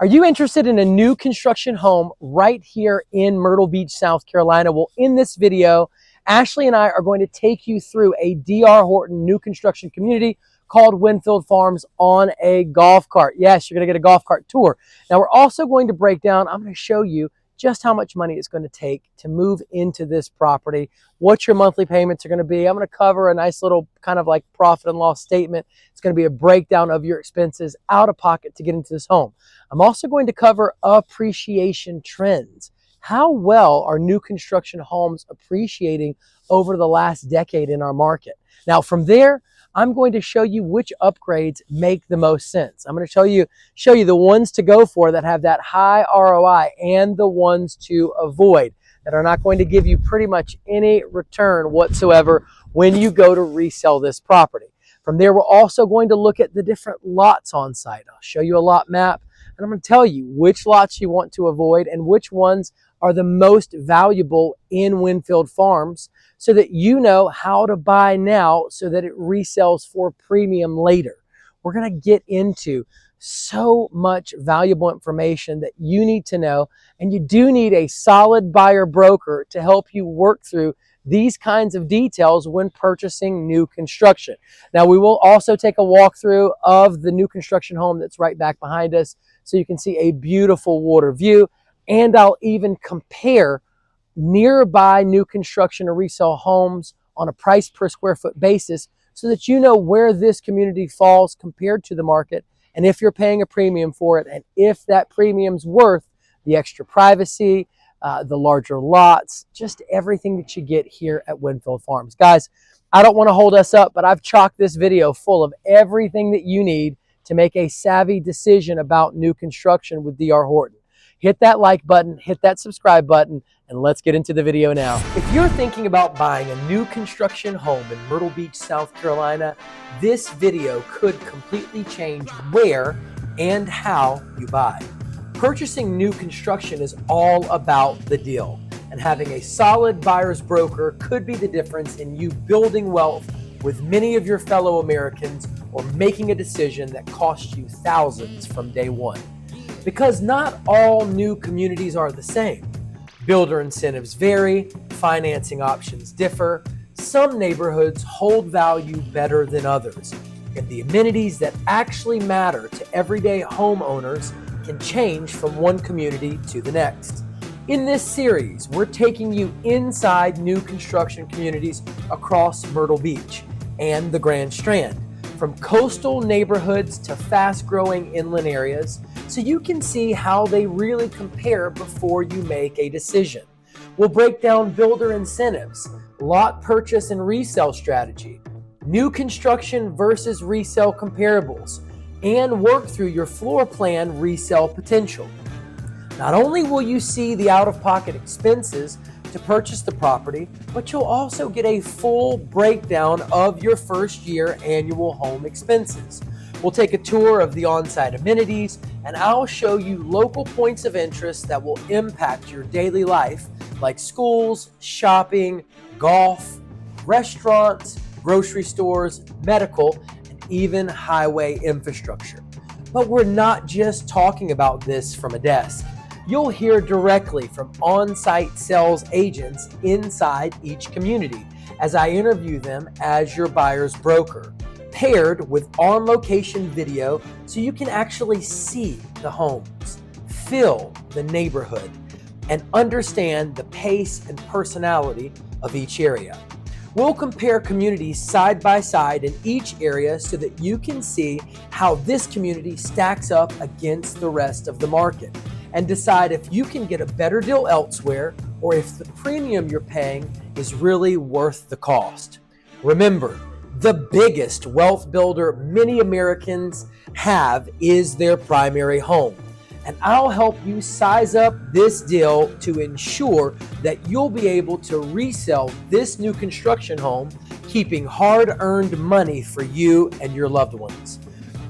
Are you interested in a new construction home right here in Myrtle Beach, South Carolina? Well, in this video, Ashley and I are going to take you through a D.R. Horton new construction community called Winfield Farms on a golf cart. Yes, you're going to get a golf cart tour. Now, we're also going to break down, I'm going to show you just how much money it's going to take to move into this property, what your monthly payments are going to be. I'm going to cover a nice little kind of like profit and loss statement. It's going to be a breakdown of your expenses out of pocket to get into this home. I'm also going to cover appreciation trends. How well are new construction homes appreciating over the last decade in our market? Now, from there, I'm going to show you which upgrades make the most sense. I'm going to show you the ones to go for that have that high ROI and the ones to avoid that are not going to give you pretty much any return whatsoever when you go to resell this property. From there, we're also going to look at the different lots on site. I'll show you a lot map, and I'm going to tell you which lots you want to avoid and which ones are the most valuable in Winfield Farms so that you know how to buy now so that it resells for premium later. We're going to get into so much valuable information that you need to know, and you do need a solid buyer broker to help you work through these kinds of details when purchasing new construction. Now, we will also take a walkthrough of the new construction home that's right back behind us so you can see a beautiful water view, and I'll even compare nearby new construction or resale homes on a price per square foot basis so that you know where this community falls compared to the market and if you're paying a premium for it and if that premium's worth the extra privacy, the larger lots, just everything that you get here at Winfield Farms. Guys, I don't want to hold us up, but I've chocked this video full of everything that you need to make a savvy decision about new construction with D.R. Horton. Hit that like button, hit that subscribe button, and let's get into the video now. If you're thinking about buying a new construction home in Myrtle Beach, South Carolina, this video could completely change where and how you buy. Purchasing new construction is all about the deal, and having a solid buyer's broker could be the difference in you building wealth with many of your fellow Americans or making a decision that costs you thousands from day one. Because not all new communities are the same. Builder incentives vary, financing options differ, some neighborhoods hold value better than others, and the amenities that actually matter to everyday homeowners can change from one community to the next. In this series, we're taking you inside new construction communities across Myrtle Beach and the Grand Strand, from coastal neighborhoods to fast-growing inland areas, so you can see how they really compare before you make a decision. We'll break down builder incentives, lot purchase and resale strategy, new construction versus resale comparables, and work through your floor plan resale potential. Not only will you see the out-of-pocket expenses to purchase the property, but you'll also get a full breakdown of your first year annual home expenses. We'll take a tour of the on-site amenities, and I'll show you local points of interest that will impact your daily life, like schools, shopping, golf, restaurants, grocery stores, medical, and even highway infrastructure. But we're not just talking about this from a desk. You'll hear directly from on-site sales agents inside each community as I interview them as your buyer's broker, paired with on-location video so you can actually see the homes, feel the neighborhood, and understand the pace and personality of each area. We'll compare communities side by side in each area so that you can see how this community stacks up against the rest of the market and decide if you can get a better deal elsewhere or if the premium you're paying is really worth the cost. Remember, the biggest wealth builder many Americans have is their primary home. And I'll help you size up this deal to ensure that you'll be able to resell this new construction home, keeping hard-earned money for you and your loved ones.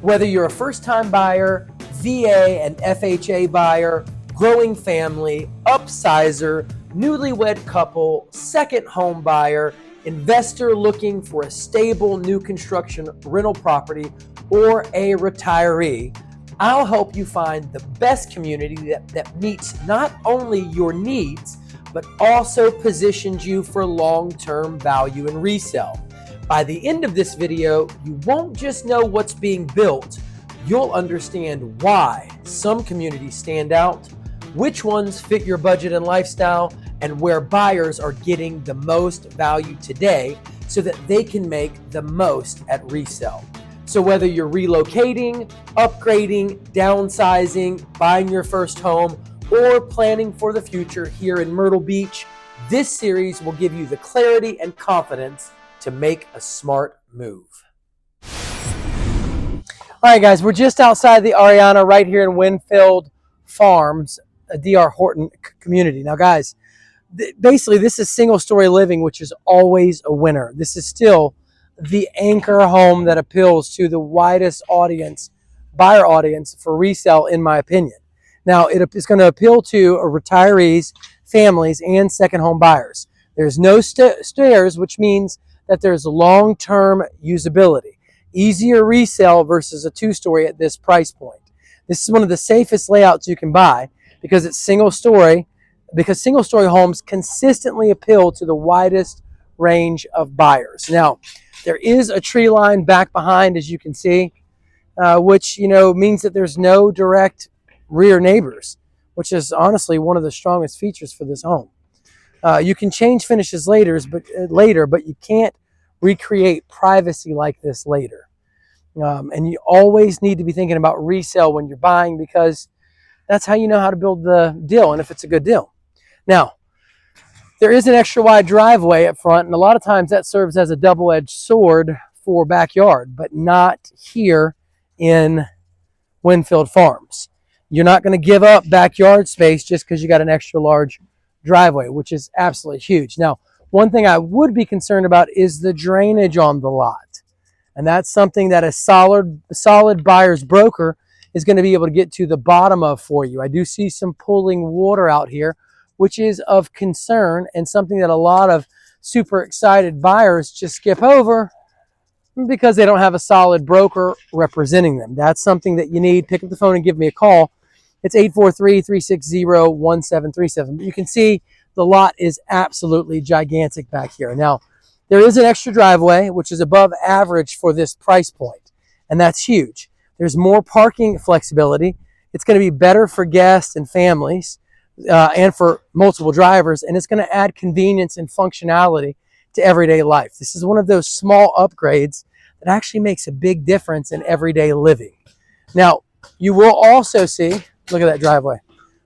Whether you're a first-time buyer, VA and FHA buyer, growing family, upsizer, newlywed couple, second home buyer, investor looking for a stable new construction rental property, or a retiree, I'll help you find the best community that meets not only your needs, but also positions you for long-term value and resale. By the end of this video, you won't just know what's being built, you'll understand why some communities stand out, which ones fit your budget and lifestyle, and where buyers are getting the most value today so that they can make the most at resale. So whether you're relocating, upgrading, downsizing, buying your first home, or planning for the future here in Myrtle Beach, this series will give you the clarity and confidence to make a smart move. All right, guys, we're just outside the Aria right here in Winfield Farms, a DR Horton community. Now, guys, basically this is single-story living, which is always a winner. This is still the anchor home that appeals to the widest audience, buyer audience for resale, in my opinion. Now, it is going to appeal to retirees, families, and second home buyers. There's no stairs, which means that there's long-term usability. Easier resale versus a two-story at this price point. This is one of the safest layouts you can buy because it's single-story, because single-story homes consistently appeal to the widest range of buyers. Now, there is a tree line back behind, as you can see, which means that there's no direct rear neighbors, which is honestly one of the strongest features for this home. You can change finishes later, but you can't recreate privacy like this later. And you always need to be thinking about resale when you're buying, because that's how you know how to build the deal and if it's a good deal. Now, there is an extra wide driveway up front, and a lot of times that serves as a double-edged sword for backyard, but not here in Winfield Farms. You're not going to give up backyard space just because you got an extra large driveway, which is absolutely huge. Now, one thing I would be concerned about is the drainage on the lot. And that's something that a solid buyer's broker is going to be able to get to the bottom of for you. I do see some pooling water out here, which is of concern and something that a lot of super excited buyers just skip over because they don't have a solid broker representing them. That's something that you need. Pick up the phone and give me a call. It's 843-360-1737. But you can see the lot is absolutely gigantic back here. Now, there is an extra driveway, which is above average for this price point, and that's huge. There's more parking flexibility. It's going to be better for guests and families and for multiple drivers, and it's going to add convenience and functionality to everyday life. This is one of those small upgrades that actually makes a big difference in everyday living. Now, you will also see, look at that driveway.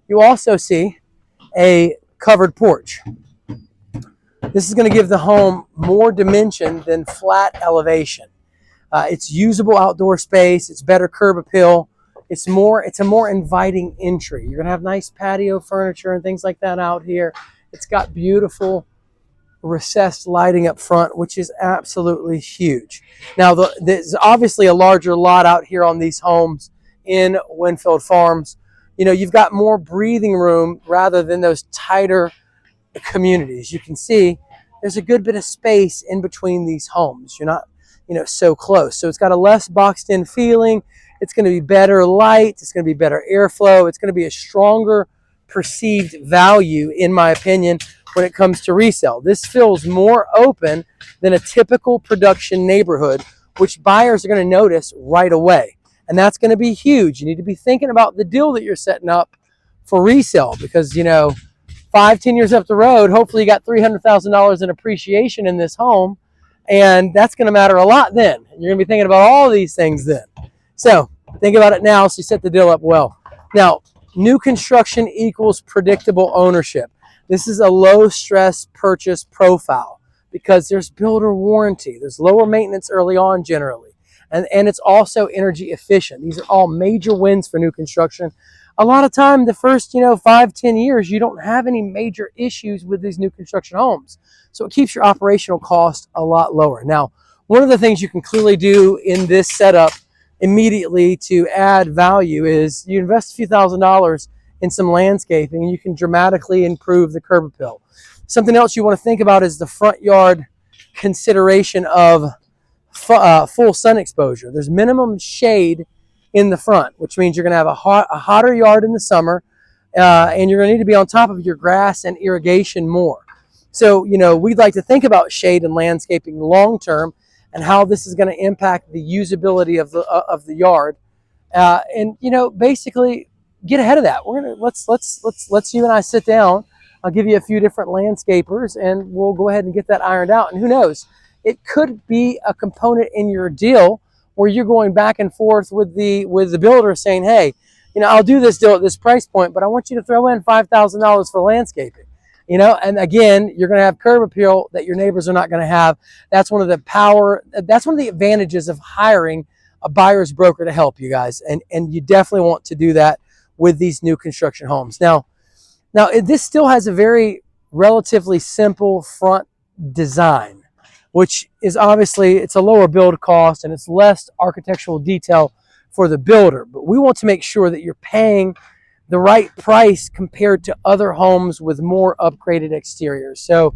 You also see a covered porch. This is going to give the home more dimension than flat elevation. It's usable outdoor space. It's better curb appeal. It's a more inviting entry. You're going to have nice patio furniture and things like that out here. It's got beautiful recessed lighting up front, which is absolutely huge. Now, there's obviously a larger lot out here on these homes in Winfield Farms. You've got more breathing room rather than those tighter communities. You can see there's a good bit of space in between these homes. You're not, so close. So it's got a less boxed in feeling. It's going to be better light. It's going to be better airflow. It's going to be a stronger perceived value, in my opinion, when it comes to resale. This feels more open than a typical production neighborhood, which buyers are going to notice right away. And that's going to be huge. You need to be thinking about the deal that you're setting up for resale, because, 5-10 years up the road, hopefully you got $300,000 in appreciation in this home, and that's going to matter a lot then. You're going to be thinking about all these things then. So think about it now so you set the deal up well. Now, new construction equals predictable ownership. This is a low-stress purchase profile because there's builder warranty. There's lower maintenance early on generally. And it's also energy efficient. These are all major wins for new construction. A lot of time, the first 5-10 years, you don't have any major issues with these new construction homes. So it keeps your operational cost a lot lower. Now, one of the things you can clearly do in this setup immediately to add value is you invest a few $1,000s in some landscaping, and you can dramatically improve the curb appeal. Something else you want to think about is the front yard consideration of full sun exposure. There's minimum shade in the front, which means you're going to have a hotter yard in the summer, and you're going to need to be on top of your grass and irrigation more. So, you know, we'd like to think about shade and landscaping long term and how this is going to impact the usability of the yard. And you know, basically get ahead of that. We're gonna let's you and I sit down. I'll give you a few different landscapers, and we'll go ahead and get that ironed out. And who knows, it could be a component in your deal where you're going back and forth with the builder saying, hey, you know, I'll do this deal at this price point, but I want you to throw in $5,000 for landscaping. You know, and again, you're going to have curb appeal that your neighbors are not going to have. That's one of the advantages of hiring a buyer's broker to help you guys. And you definitely want to do that with these new construction homes. Now this still has a very relatively simple front design, which is obviously, it's a lower build cost and it's less architectural detail for the builder. But we want to make sure that you're paying the right price compared to other homes with more upgraded exteriors. So,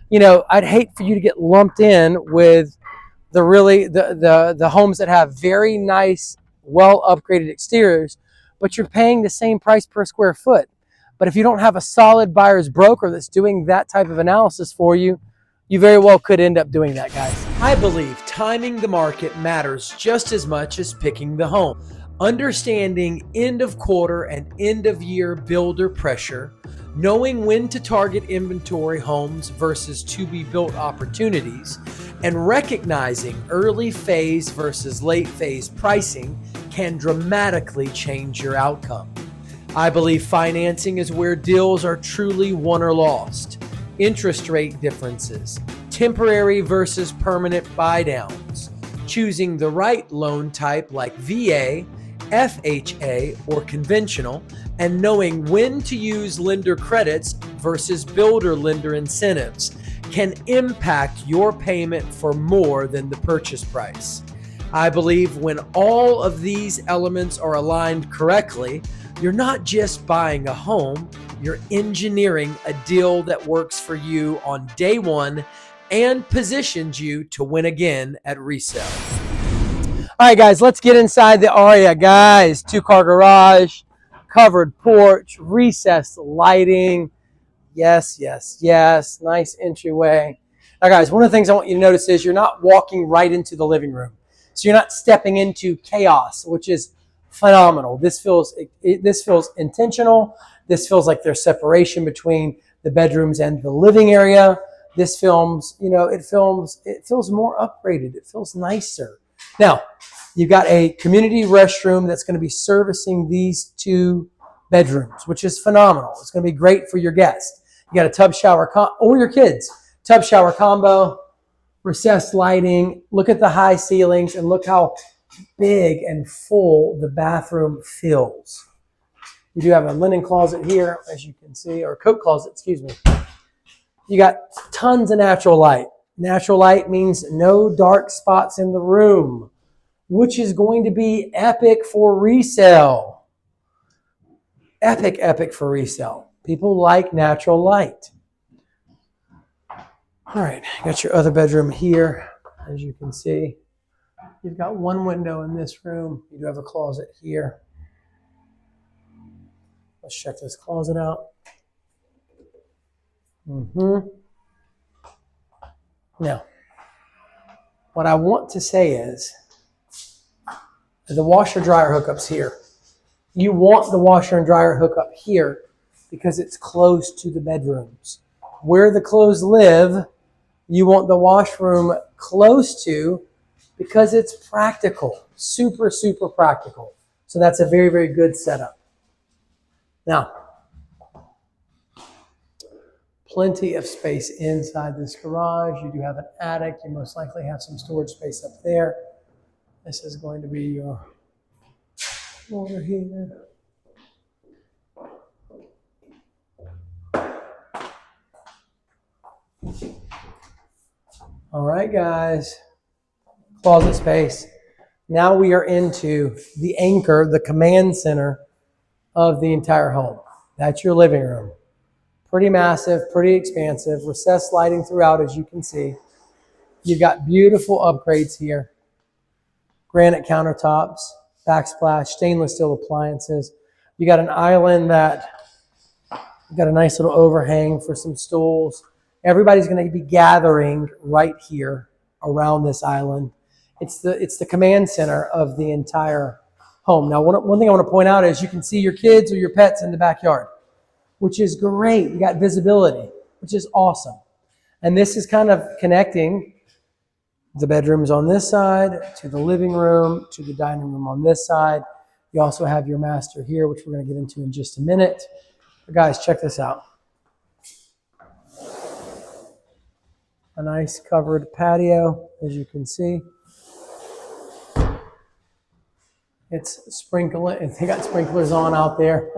you know, I'd hate for you to get lumped in with the homes that have very nice, well upgraded exteriors, but you're paying the same price per square foot. But if you don't have a solid buyer's broker that's doing that type of analysis for you, you very well could end up doing that, guys. I believe timing the market matters just as much as picking the home. Understanding end of quarter and end of year builder pressure, knowing when to target inventory homes versus to be built opportunities, and recognizing early phase versus late phase pricing can dramatically change your outcome. I believe financing is where deals are truly won or lost. Interest rate differences, temporary versus permanent buy downs, choosing the right loan type like VA, FHA, or conventional, and knowing when to use lender credits versus builder lender incentives can impact your payment for more than the purchase price. I believe when all of these elements are aligned correctly, you're not just buying a home, you're engineering a deal that works for you on day one and positions you to win again at resale. All right, guys, let's get inside the Aria, guys. 2-car garage, covered porch, recessed lighting. Yes, yes, yes. Nice entryway. Now, guys, one of the things I want you to notice is you're not walking right into the living room. So you're not stepping into chaos, which is phenomenal. This feels intentional. This feels like there's separation between the bedrooms and the living area. This films, you know, it feels more upgraded. It feels nicer. Now, you've got a community restroom that's going to be servicing these 2 bedrooms, which is phenomenal. It's going to be great for your guests. You got a tub shower or your kids. Tub shower combo, recessed lighting. Look at the high ceilings and look how big and full the bathroom feels. You do have a linen closet here, as you can see, or coat closet, excuse me. You got tons of natural light. Natural light means no dark spots in the room, which is going to be epic for resale. Epic for resale. People like natural light. All right, got your other bedroom here, as you can see. You've got 1 window in this room. You do have a closet here. Let's check this closet out. Now, what I want to say is the washer dryer hookups here. You want the washer and dryer hookup here because it's close to the bedrooms. Where the clothes live, you want the washroom close to because it's practical, super practical. So that's a very, very good setup. Now, plenty of space inside this garage. You do have an attic. You most likely have some storage space up there. This is going to be your water heater. All right, guys. Closet space. Now we are into the anchor, the command center of the entire home. That's your living room. Pretty massive, pretty expansive. Recessed lighting throughout, as you can see. You've got beautiful upgrades here. Granite countertops, backsplash, stainless steel appliances. You got an island that got a nice little overhang for some stools. Everybody's going to be gathering right here around this island. It's the command center of the entire home. Now, one thing I want to point out is you can see your kids or your pets in the backyard, which is great. You got visibility, which is awesome. And this is kind of connecting the bedrooms on this side to the living room to the dining room on this side. You also have your master here, which we're going to get into in just a minute. But guys, check this out. A nice covered patio, as you can see. It's sprinkling. They got sprinklers on out there.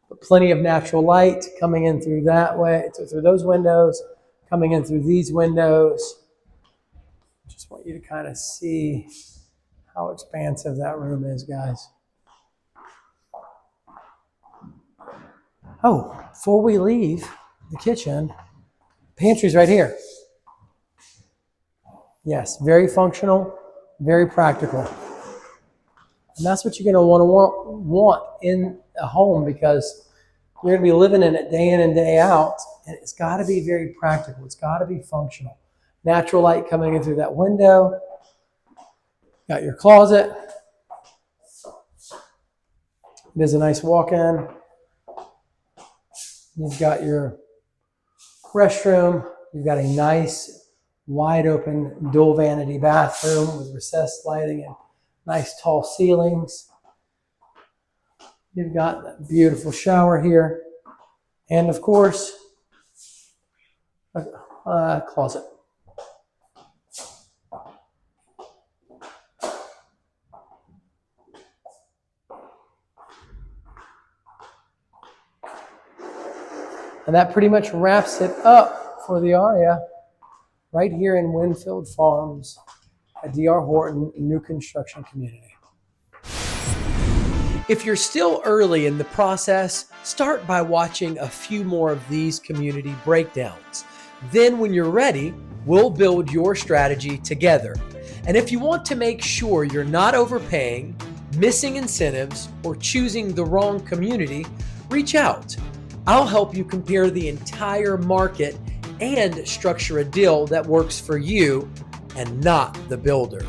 But plenty of natural light coming in through that way, through those windows, coming in through these windows. Just want you to kind of see how expansive that room is, guys. Oh, before we leave the kitchen, pantry's right here. Yes, very functional, very practical. And that's what you're going to want in a home, because you're going to be living in it day in and day out, and it's got to be very practical. It's got to be functional. Natural light coming in through that window. Got your closet. There's a nice walk-in. You've got your restroom. You've got a nice, wide-open, dual vanity bathroom with recessed lighting and nice, tall ceilings. You've got that beautiful shower here. And, of course, a closet. And that pretty much wraps it up for the Aria right here in Winfield Farms, a D.R. Horton new construction community. If you're still early in the process, start by watching a few more of these community breakdowns. Then when you're ready, we'll build your strategy together. And if you want to make sure you're not overpaying, missing incentives, or choosing the wrong community, reach out. I'll help you compare the entire market and structure a deal that works for you and not the builder.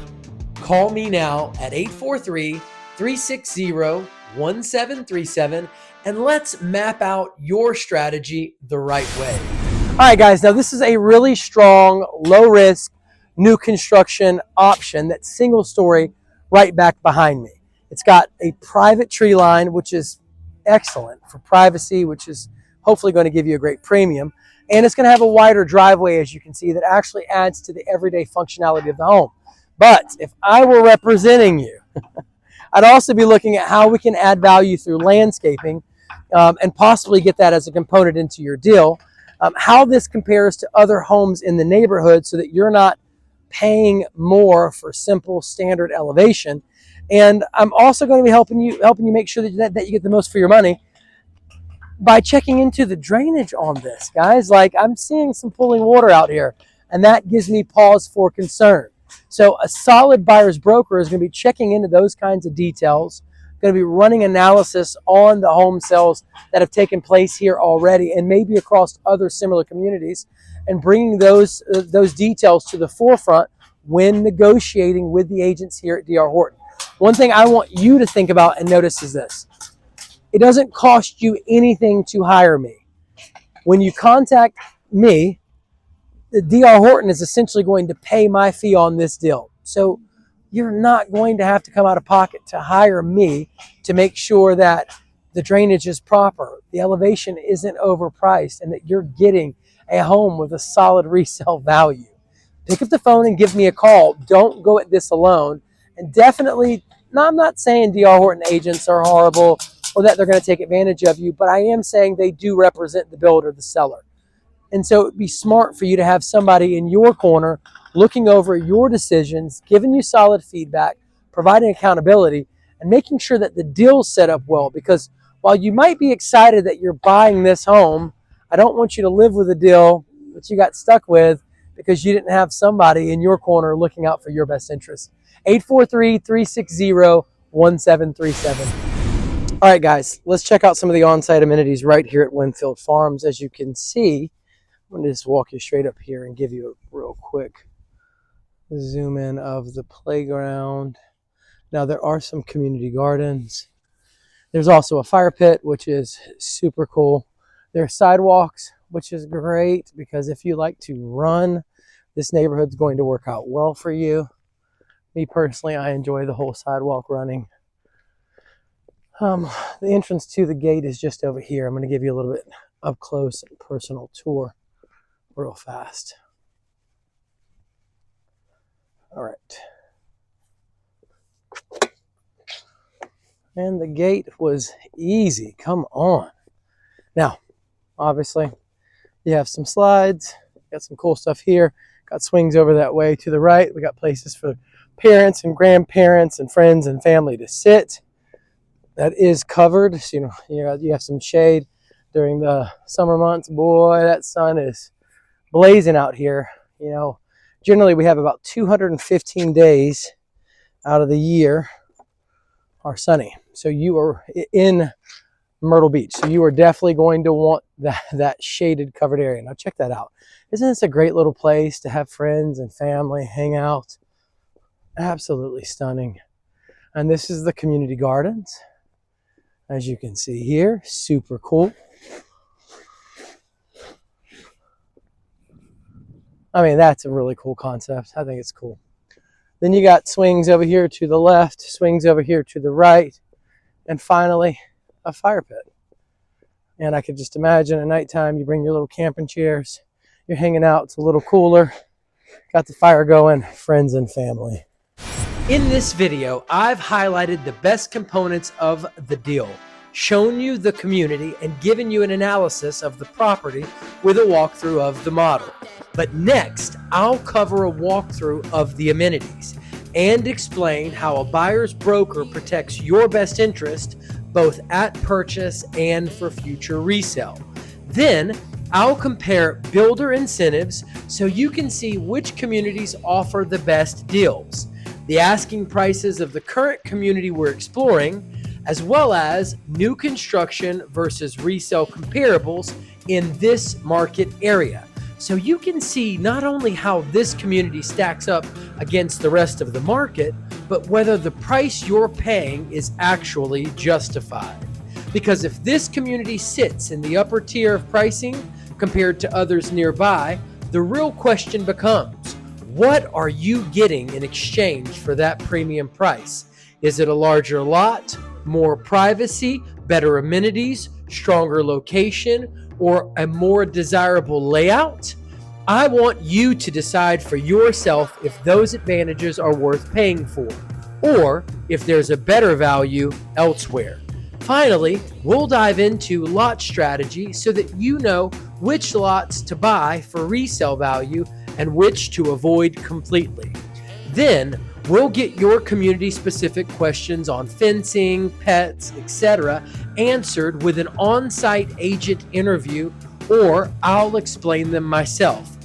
Call me now at 843-360-1737 and let's map out your strategy the right way. All right, guys, now this is a really strong, low-risk, new construction option that's single story right back behind me. It's got a private tree line, which is excellent for privacy, which is hopefully going to give you a great premium. And it's going to have a wider driveway, as you can see, that actually adds to the everyday functionality of the home. But if I were representing you, I'd also be looking at how we can add value through landscaping and possibly get that as a component into your deal. How this compares to other homes in the neighborhood so that you're not paying more for simple standard elevation. And I'm also going to be helping you make sure that you get the most for your money by checking into the drainage on this, guys. Like, I'm seeing some pooling water out here, and that gives me pause for concern. So a solid buyer's broker is going to be checking into those kinds of details, going to be running analysis on the home sales that have taken place here already and maybe across other similar communities, and bringing those details to the forefront when negotiating with the agents here at D.R. Horton. One thing I want you to think about and notice is this. It doesn't cost you anything to hire me. When you contact me, the D.R. Horton is essentially going to pay my fee on this deal. So you're not going to have to come out of pocket to hire me to make sure that the drainage is proper, the elevation isn't overpriced, and that you're getting a home with a solid resale value. Pick up the phone and give me a call. Don't go at this alone. And definitely, I'm not saying D.R. Horton agents are horrible or that they're going to take advantage of you, but I am saying they do represent the builder, the seller. And so it'd be smart for you to have somebody in your corner looking over your decisions, giving you solid feedback, providing accountability, and making sure that the deal's set up well. Because while you might be excited that you're buying this home, I don't want you to live with a deal that you got stuck with because you didn't have somebody in your corner looking out for your best interests. 843-360-1737. 1737. All right, guys, let's check out some of the on-site amenities right here at Winfield Farms. As you can see, I'm going to just walk you straight up here and give you a real quick zoom in of the playground. Now, there are some community gardens. There's also a fire pit, which is super cool. There are sidewalks, which is great because if you like to run, this neighborhood's going to work out well for you. Me personally, I enjoy the whole sidewalk running. The entrance to the gate is just over here. I'm going to give you a little bit up close and personal tour real fast. All right. And the gate was easy. Come on. Now, obviously, you have some slides. Got some cool stuff here. Got swings over that way to the right. We got places for parents and grandparents and friends and family to sit. That is covered, so you have some shade during the summer months. Boy, that sun is blazing out here. Generally we have about 215 days out of the year are sunny. So you are in Myrtle Beach, so you are definitely going to want that shaded covered area. Now check that out. Isn't this a great little place to have friends and family hang out? Absolutely stunning. And this is the community gardens. As you can see here, super cool. I mean, that's a really cool concept. I think it's cool. Then you got swings over here to the left, swings over here to the right, and finally, a fire pit. And I could just imagine at nighttime, you bring your little camping chairs, you're hanging out, it's a little cooler, got the fire going, friends and family. In this video, I've highlighted the best components of the deal, shown you the community, and given you an analysis of the property with a walkthrough of the model. But next, I'll cover a walkthrough of the amenities and explain how a buyer's broker protects your best interest both at purchase and for future resale. Then, I'll compare builder incentives so you can see which communities offer the best deals, the asking prices of the current community we're exploring, as well as new construction versus resale comparables in this market area. So you can see not only how this community stacks up against the rest of the market, but whether the price you're paying is actually justified. Because if this community sits in the upper tier of pricing compared to others nearby, the real question becomes, what are you getting in exchange for that premium price? Is it a larger lot, more privacy, better amenities, stronger location, or a more desirable layout? I want you to decide for yourself if those advantages are worth paying for, or if there's a better value elsewhere. Finally, we'll dive into lot strategy so that you know which lots to buy for resale value and which to avoid completely. Then, we'll get your community-specific questions on fencing, pets, etc. answered with an on-site agent interview, or I'll explain them myself.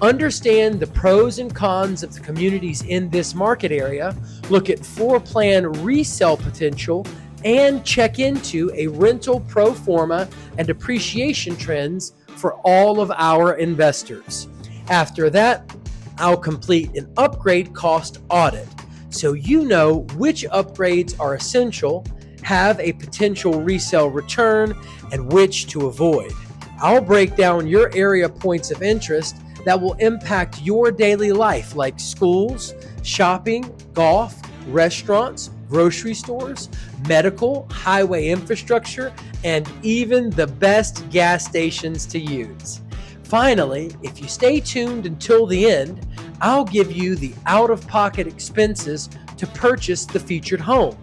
Understand the pros and cons of the communities in this market area, look at floor plan resale potential, and check into a rental pro forma and appreciation trends for all of our investors. After that, I'll complete an upgrade cost audit so you know which upgrades are essential, have a potential resale return, and which to avoid. I'll break down your area points of interest that will impact your daily life, like schools, shopping, golf, restaurants, grocery stores, medical, highway infrastructure, and even the best gas stations to use. Finally, if you stay tuned until the end, I'll give you the out-of-pocket expenses to purchase the featured home.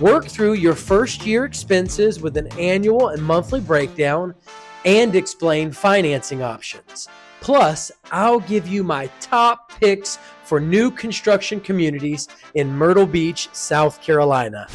Work through your first year expenses with an annual and monthly breakdown and explain financing options. Plus, I'll give you my top picks for new construction communities in Myrtle Beach, South Carolina.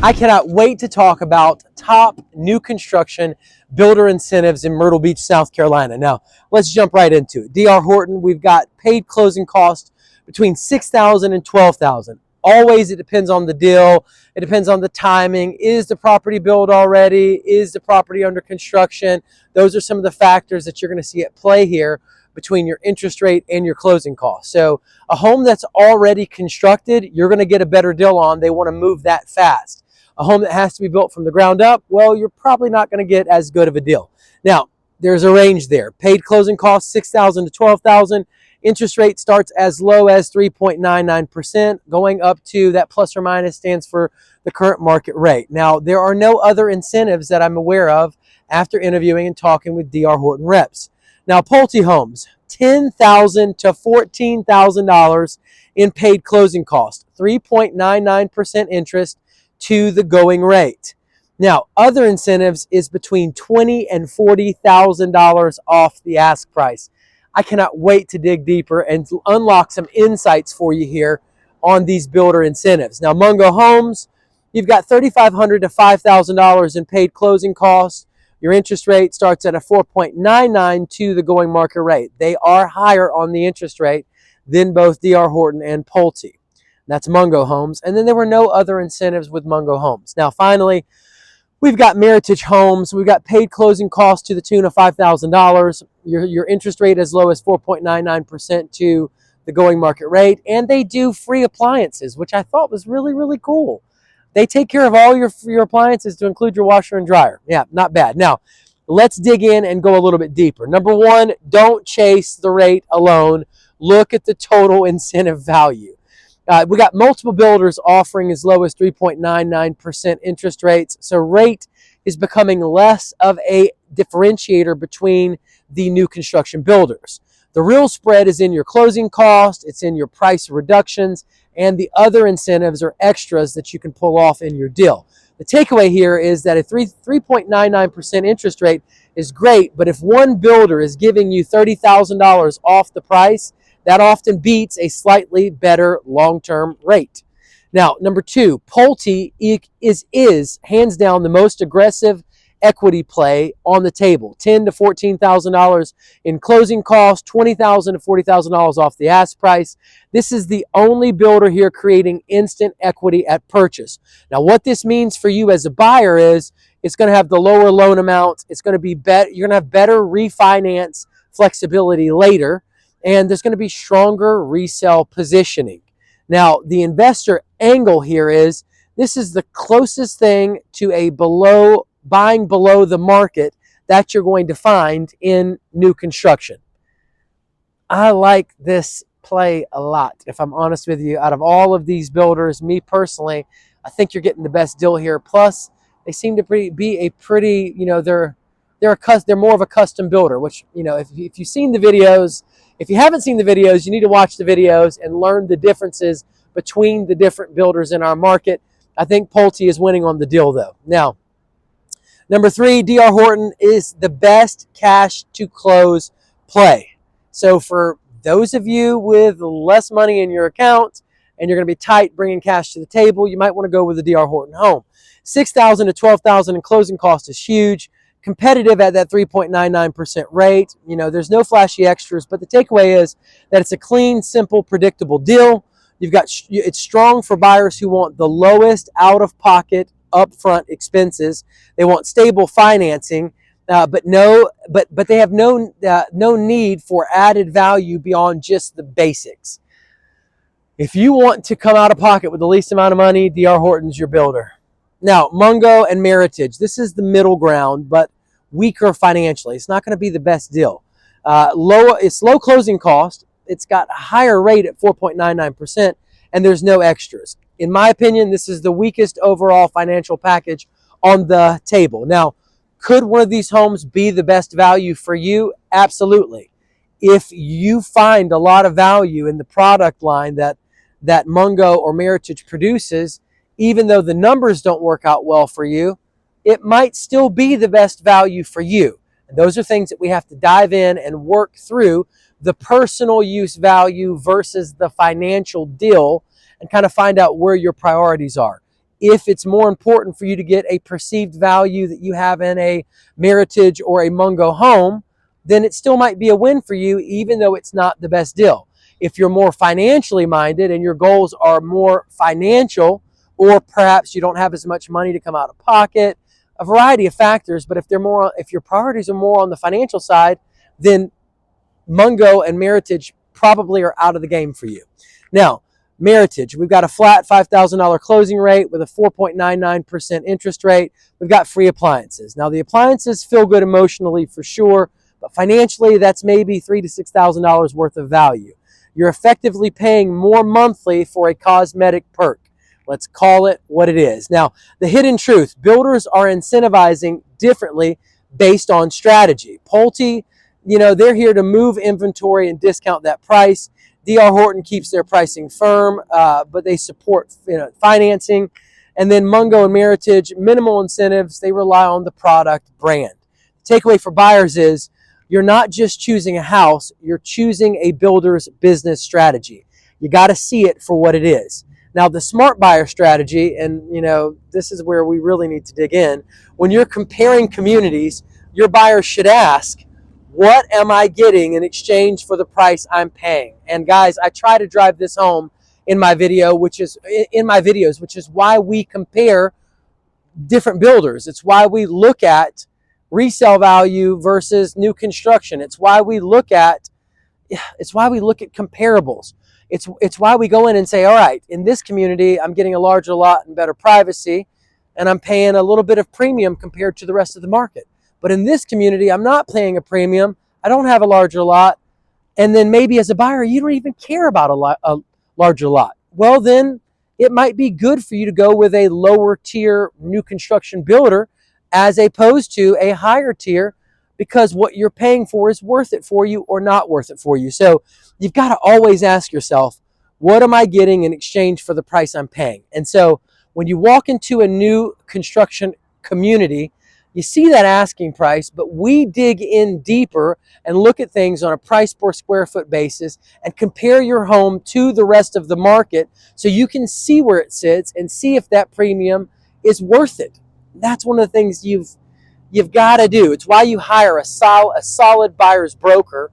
I cannot wait to talk about top new construction builder incentives in Myrtle Beach, South Carolina. Now, let's jump right into it. DR Horton, we've got paid closing costs between $6,000 and $12,000. always it depends on the deal. It depends on the timing. Is the property built already? Is the property under construction? Those are some of the factors that you're going to see at play here between your interest rate and your closing costs. So a home that's already constructed, you're going to get a better deal on. They want to move that fast. A home that has to be built from the ground up, well, you're probably not going to get as good of a deal. Now, there's a range there. Paid closing costs, $6,000 to $12,000. Interest rate starts as low as 3.99%, going up to that plus or minus stands for the current market rate. Now, there are no other incentives that I'm aware of after interviewing and talking with D.R. Horton reps. Now, Pulte homes, $10,000 to $14,000 in paid closing costs, 3.99% interest to the going rate. Now, other incentives is between $20,000 and $40,000 off the ask price. I cannot wait to dig deeper and to unlock some insights for you here on these builder incentives. Now, Mungo Homes, you've got $3,500 to $5,000 in paid closing costs. Your interest rate starts at a 4.99 to the going market rate. They are higher on the interest rate than both D.R. Horton and Pulte. That's Mungo Homes. And then there were no other incentives with Mungo Homes. Now, finally, we've got Meritage Homes. We've got paid closing costs to the tune of $5,000. Your interest rate as low as 4.99% to the going market rate. And they do free appliances, which I thought was really, really cool. They take care of all your appliances to include your washer and dryer. Yeah, not bad. Now, let's dig in and go a little bit deeper. Number one, don't chase the rate alone. Look at the total incentive value. We got multiple builders offering as low as 3.99% interest rates. So rate is becoming less of a differentiator between the new construction builders. The real spread is in your closing cost, it's in your price reductions, and the other incentives or extras that you can pull off in your deal. The takeaway here is that a 3.99% interest rate is great, but if one builder is giving you $30,000 off the price, that often beats a slightly better long-term rate. Now, number two, Pulte is hands down the most aggressive equity play on the table. $10,000 to $14,000 in closing costs, $20,000 to $40,000 off the ask price. This is the only builder here creating instant equity at purchase. Now, what this means for you as a buyer is it's going to have the lower loan amounts. It's going to be better. You're going to have better refinance flexibility later, and there's going to be stronger resale positioning. Now, the investor angle here is this is the closest thing to a buying below the market that you're going to find in new construction. I like this play a lot, if I'm honest with you. Out of all of these builders, me personally, I think you're getting the best deal here. Plus, they seem to be a pretty, they're more of a custom builder, which, if you've seen the videos, if you haven't seen the videos, you need to watch the videos and learn the differences between the different builders in our market. I think Pulte is winning on the deal, though. Now, number three, D.R. Horton is the best cash to close play. So for those of you with less money in your account and you're going to be tight bringing cash to the table, you might want to go with the D.R. Horton home. $6,000 to $12,000 in closing cost is huge. Competitive at that 3.99% rate. There's no flashy extras, but the takeaway is that it's a clean, simple, predictable deal. It's strong for buyers who want the lowest out-of-pocket upfront expenses. They want stable financing, but they have no need for added value beyond just the basics. If you want to come out of pocket with the least amount of money, D.R. Horton's your builder. Now, Mungo and Meritage, this is the middle ground, but weaker financially. It's not going to be the best deal. It's low closing cost. It's got a higher rate at 4.99%, and there's no extras. In my opinion, this is the weakest overall financial package on the table. Now, could one of these homes be the best value for you? Absolutely. If you find a lot of value in the product line that Mungo or Meritage produces, even though the numbers don't work out well for you, it might still be the best value for you. And those are things that we have to dive in and work through, the personal use value versus the financial deal, and kind of find out where your priorities are. If it's more important for you to get a perceived value that you have in a Meritage or a Mungo home, then it still might be a win for you, even though it's not the best deal. If you're more financially minded and your goals are more financial, or perhaps you don't have as much money to come out of pocket, a variety of factors, but if your priorities are more on the financial side, then Mungo and Meritage probably are out of the game for you. Now, Meritage, we've got a flat $5,000 closing rate with a 4.99% interest rate. We've got free appliances. Now, the appliances feel good emotionally for sure, but financially, that's maybe $3,000 to $6,000 worth of value. You're effectively paying more monthly for a cosmetic perk. Let's call it what it is. Now, the hidden truth, builders are incentivizing differently based on strategy. Pulte, they're here to move inventory and discount that price. D.R. Horton keeps their pricing firm, but they support financing. And then Mungo and Meritage, minimal incentives. They rely on the product brand. The takeaway for buyers is you're not just choosing a house, you're choosing a builder's business strategy. You got to see it for what it is. Now, the smart buyer strategy, and this is where we really need to dig in. When you're comparing communities, your buyers should ask, what am I getting in exchange for the price I'm paying? And guys, I try to drive this home in my videos, which is why we compare different builders. It's why we look at resale value versus new construction. It's why we look at comparables. It's why we go in and say, all right, in this community, I'm getting a larger lot and better privacy, and I'm paying a little bit of premium compared to the rest of the market. But in this community, I'm not paying a premium. I don't have a larger lot. And then maybe as a buyer, you don't even care about a larger lot. Well, then it might be good for you to go with a lower tier new construction builder as opposed to a higher tier, because what you're paying for is worth it for you or not worth it for you. So you've got to always ask yourself, what am I getting in exchange for the price I'm paying? And so when you walk into a new construction community, you see that asking price, but we dig in deeper and look at things on a price per square foot basis and compare your home to the rest of the market so you can see where it sits and see if that premium is worth it. That's one of the things you've got to do. It's why you hire a solid buyer's broker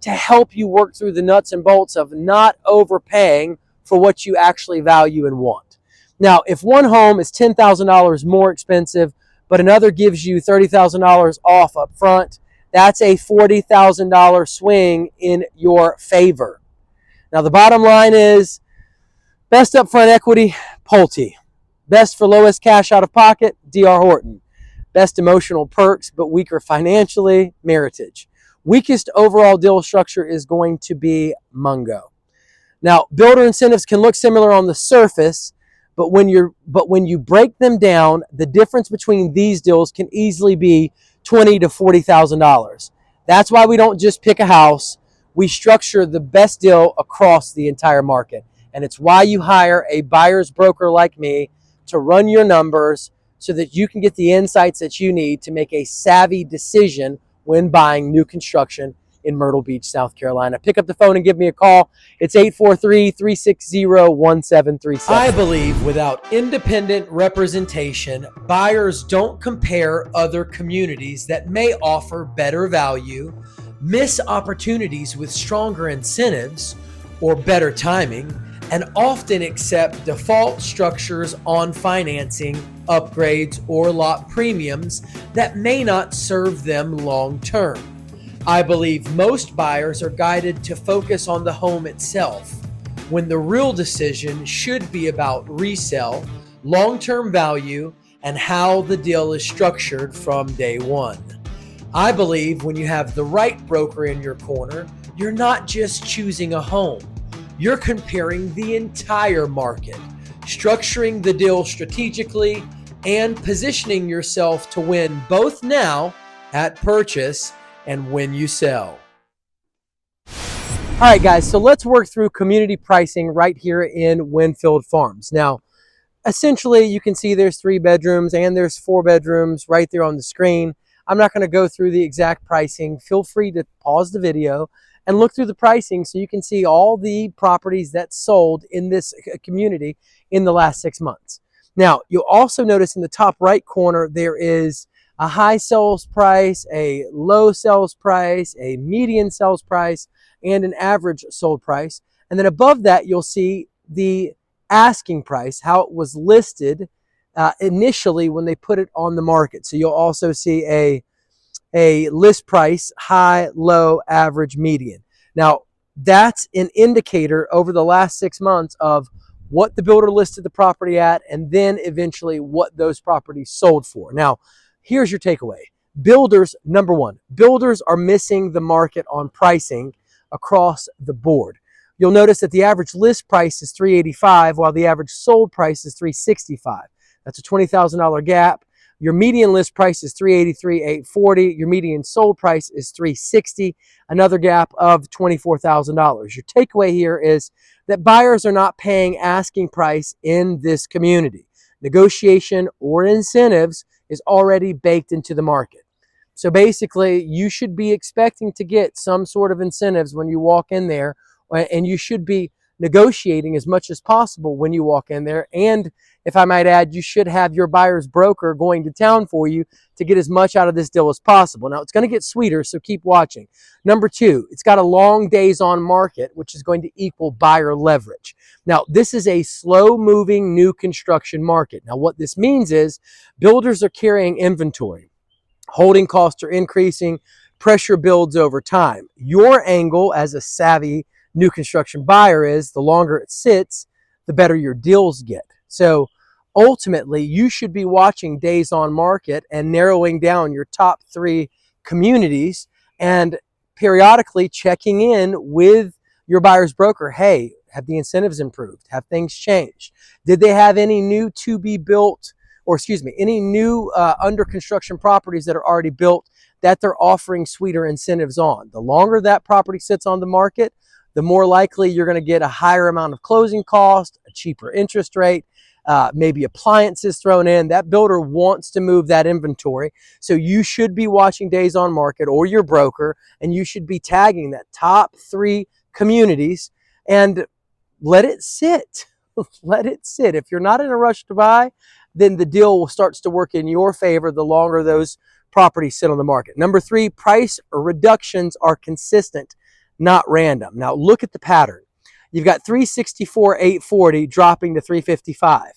to help you work through the nuts and bolts of not overpaying for what you actually value and want. Now, if one home is $10,000 more expensive, but another gives you $30,000 off up front, that's a $40,000 swing in your favor. Now, the bottom line is best upfront equity, Pulte. Best for lowest cash out of pocket, D.R. Horton. Best emotional perks, but weaker financially, Meritage. Weakest overall deal structure is going to be Mungo. Now, builder incentives can look similar on the surface, but when you break them down, the difference between these deals can easily be $20,000 to $40,000. That's why we don't just pick a house. We structure the best deal across the entire market. And it's why you hire a buyer's broker like me to run your numbers so that you can get the insights that you need to make a savvy decision when buying new construction in Myrtle Beach, South Carolina. Pick up the phone and give me a call. It's 843-360-1737. I believe without independent representation, buyers don't compare other communities that may offer better value, miss opportunities with stronger incentives or better timing, and often accept default structures on financing, upgrades, or lot premiums that may not serve them long term. I believe most buyers are guided to focus on the home itself, when the real decision should be about resale, long-term value, and how the deal is structured from day one. I believe when you have the right broker in your corner, you're not just choosing a home. You're comparing the entire market, structuring the deal strategically, and positioning yourself to win both now at purchase and when you sell. All right, guys, so let's work through community pricing right here in Winfield Farms. Now, essentially, you can see there's 3 bedrooms and there's 4 bedrooms right there on the screen. I'm not going to go through the exact pricing. Feel free to pause the video and look through the pricing so you can see all the properties that sold in this community in the last 6 months. Now, you'll also notice in the top right corner, there is a high sales price, a low sales price, a median sales price, and an average sold price. And then above that, you'll see the asking price, how it was listed initially when they put it on the market. So you'll also see a list price, high, low, average, median. Now, that's an indicator over the last 6 months of what the builder listed the property at, and then eventually what those properties sold for. Now, here's your takeaway. Builders, number one, builders are missing the market on pricing across the board. You'll notice that the average list price is $385, while the average sold price is $365. That's a $20,000 gap. Your median list price is $383,840. Your median sold price is $360, another gap of $24,000. Your takeaway here is that buyers are not paying asking price in this community. Negotiation or incentives is already baked into the market. So basically, you should be expecting to get some sort of incentives when you walk in there, and you should be negotiating as much as possible when you walk in there. And if I might add, you should have your buyer's broker going to town for you to get as much out of this deal as possible. Now, it's going to get sweeter, so keep watching. Number two, it's got a long days on market, which is going to equal buyer leverage. Now, this is a slow-moving new construction market. Now, what this means is builders are carrying inventory. Holding costs are increasing. Pressure builds over time. Your angle as a savvy new construction buyer is the longer it sits, the better your deals get. So ultimately, you should be watching days on market and narrowing down your top 3 communities and periodically checking in with your buyer's broker. Hey, have the incentives improved? Have things changed? Did they have any new to be built, or excuse me, any new under construction properties that are already built that they're offering sweeter incentives on? The longer that property sits on the market, the more likely you're going to get a higher amount of closing cost, a cheaper interest rate, maybe appliances thrown in. That builder wants to move that inventory. So you should be watching days on market, or your broker, and you should be tagging that top 3 communities and let it sit. Let it sit. If you're not in a rush to buy, then the deal starts to work in your favor the longer those properties sit on the market. Number 3, price reductions are consistent, not random. Now look at the pattern. You've got $364,840 dropping to $355,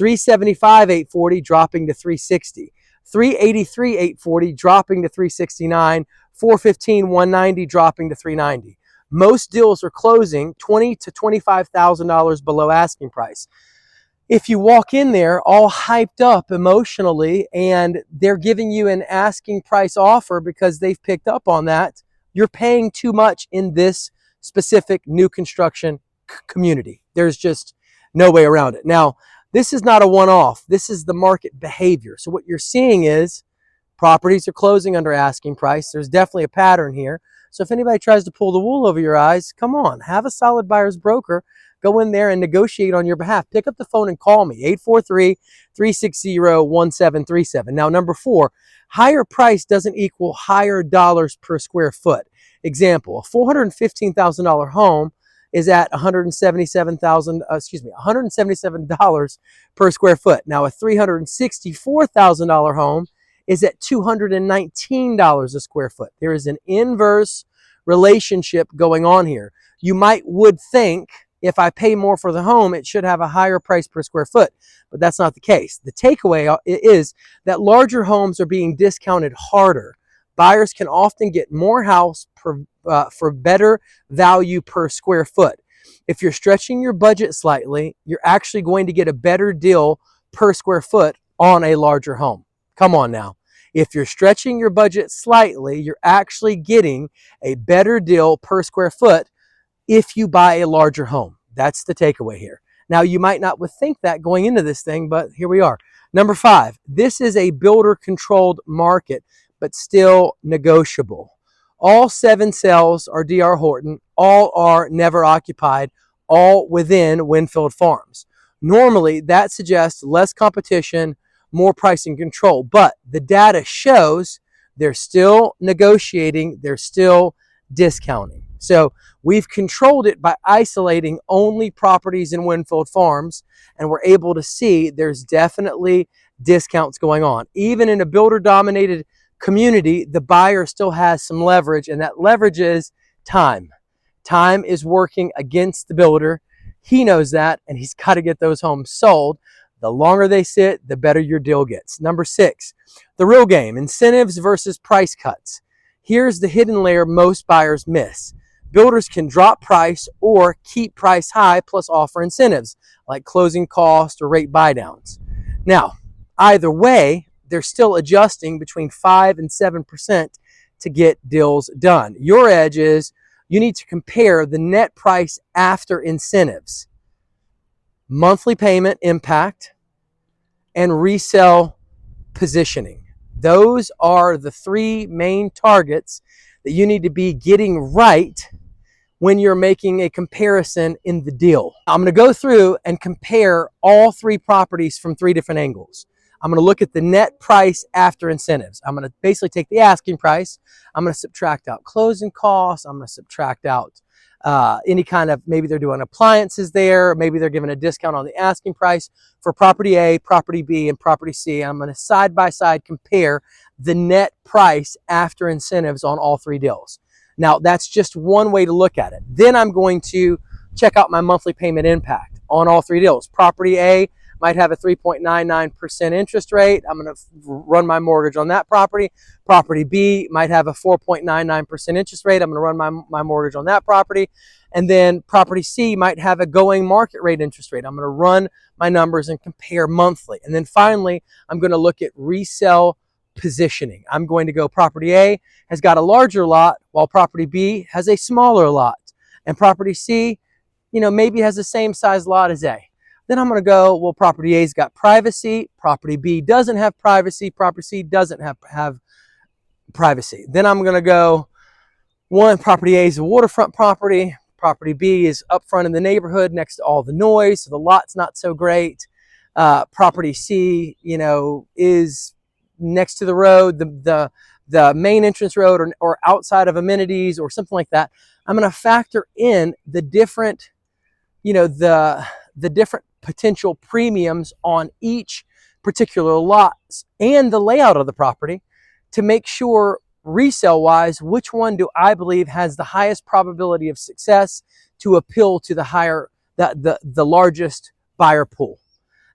$375,840 dropping to $360, $383,840 dropping to $369, $415,190 dropping to $390. Most deals are closing $20,000 to $25,000 below asking price. If you walk in there all hyped up emotionally and they're giving you an asking price offer because they've picked up on that, you're paying too much in this specific new construction community. There's just no way around it. Now, this is not a one-off. This is the market behavior. So what you're seeing is properties are closing under asking price. There's definitely a pattern here. So if anybody tries to pull the wool over your eyes, come on, have a solid buyer's broker. Go in there and negotiate on your behalf. Pick up the phone and call me, 843-360-1737. Now, number 4, higher price doesn't equal higher dollars per square foot. Example, a $415,000 home is at $177 per square foot. Now, a $364,000 home is at $219 a square foot. There is an inverse relationship going on here. You would think, if I pay more for the home, it should have a higher price per square foot, but that's not the case. The takeaway is that larger homes are being discounted harder. Buyers can often get more house for better value per square foot. If you're stretching your budget slightly, you're actually going to get a better deal per square foot on a larger home. Come on now. If you're stretching your budget slightly, you're actually getting a better deal per square foot if you buy a larger home. That's the takeaway here. Now, you might not think that going into this thing, but here we are. Number 5, this is a builder-controlled market, but still negotiable. All 7 sales are DR Horton. All are never occupied, all within Winfield Farms. Normally, that suggests less competition, more pricing control, but the data shows they're still negotiating, they're still discounting. So we've controlled it by isolating only properties in Winfield Farms, and we're able to see there's definitely discounts going on. Even in a builder-dominated community, the buyer still has some leverage, and that leverage is time. Time is working against the builder. He knows that, and he's got to get those homes sold. The longer they sit, the better your deal gets. Number 6, the real game, incentives versus price cuts. Here's the hidden layer most buyers miss. Builders can drop price or keep price high plus offer incentives like closing cost or rate buydowns. Now, either way, they're still adjusting between 5 and 7% to get deals done. Your edge is you need to compare the net price after incentives, monthly payment impact, and resale positioning. Those are the 3 main targets that you need to be getting right when you're making a comparison in the deal. I'm going to go through and compare all 3 properties from 3 different angles. I'm going to look at the net price after incentives. I'm going to basically take the asking price. I'm going to subtract out closing costs. I'm going to subtract out any kind of, maybe they're doing appliances there, maybe they're giving a discount on the asking price for property A, property B, and property C. I'm going to side by side compare the net price after incentives on all 3 deals. Now, that's just one way to look at it. Then I'm going to check out my monthly payment impact on all 3 deals. Property A might have a 3.99% interest rate. I'm going to run my mortgage on that property. Property B might have a 4.99% interest rate. I'm going to run my mortgage on that property. And then property C might have a going market rate interest rate. I'm going to run my numbers and compare monthly. And then finally, I'm going to look at resale positioning. I'm going to go property A has got a larger lot while property B has a smaller lot. And property C, maybe has the same size lot as A. Then I'm going to go, well, property A's got privacy, property B doesn't have privacy, property C doesn't have privacy. Then I'm going to go, property A is a waterfront property, property B is up front in the neighborhood next to all the noise, so the lot's not so great. Property C, is next to the road, the main entrance road, or outside of amenities or something like that. I'm going to factor in the different, the different potential premiums on each particular lot and the layout of the property to make sure resale wise, which one do I believe has the highest probability of success to appeal to the largest buyer pool.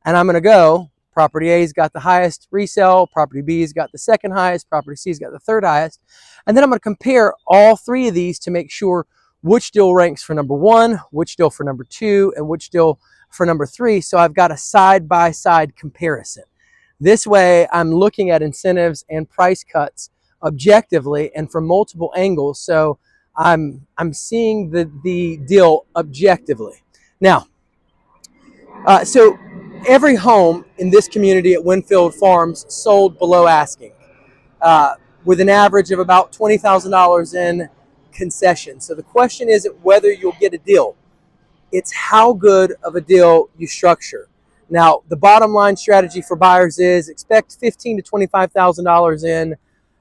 And I'm going to go, property A's got the highest resale, property B's got the second highest, property C's got the third highest. And then I'm going to compare all 3 of these to make sure which deal ranks for number 1, which deal for number 2, and which deal for number 3. So I've got a side-by-side comparison. This way, I'm looking at incentives and price cuts objectively and from multiple angles. So I'm seeing the deal objectively. Now, so every home in this community at Winfield Farms sold below asking, with an average of about $20,000 in concessions. So the question isn't whether you'll get a deal. It's how good of a deal you structure. Now, the bottom line strategy for buyers is expect $15,000 to $25,000 in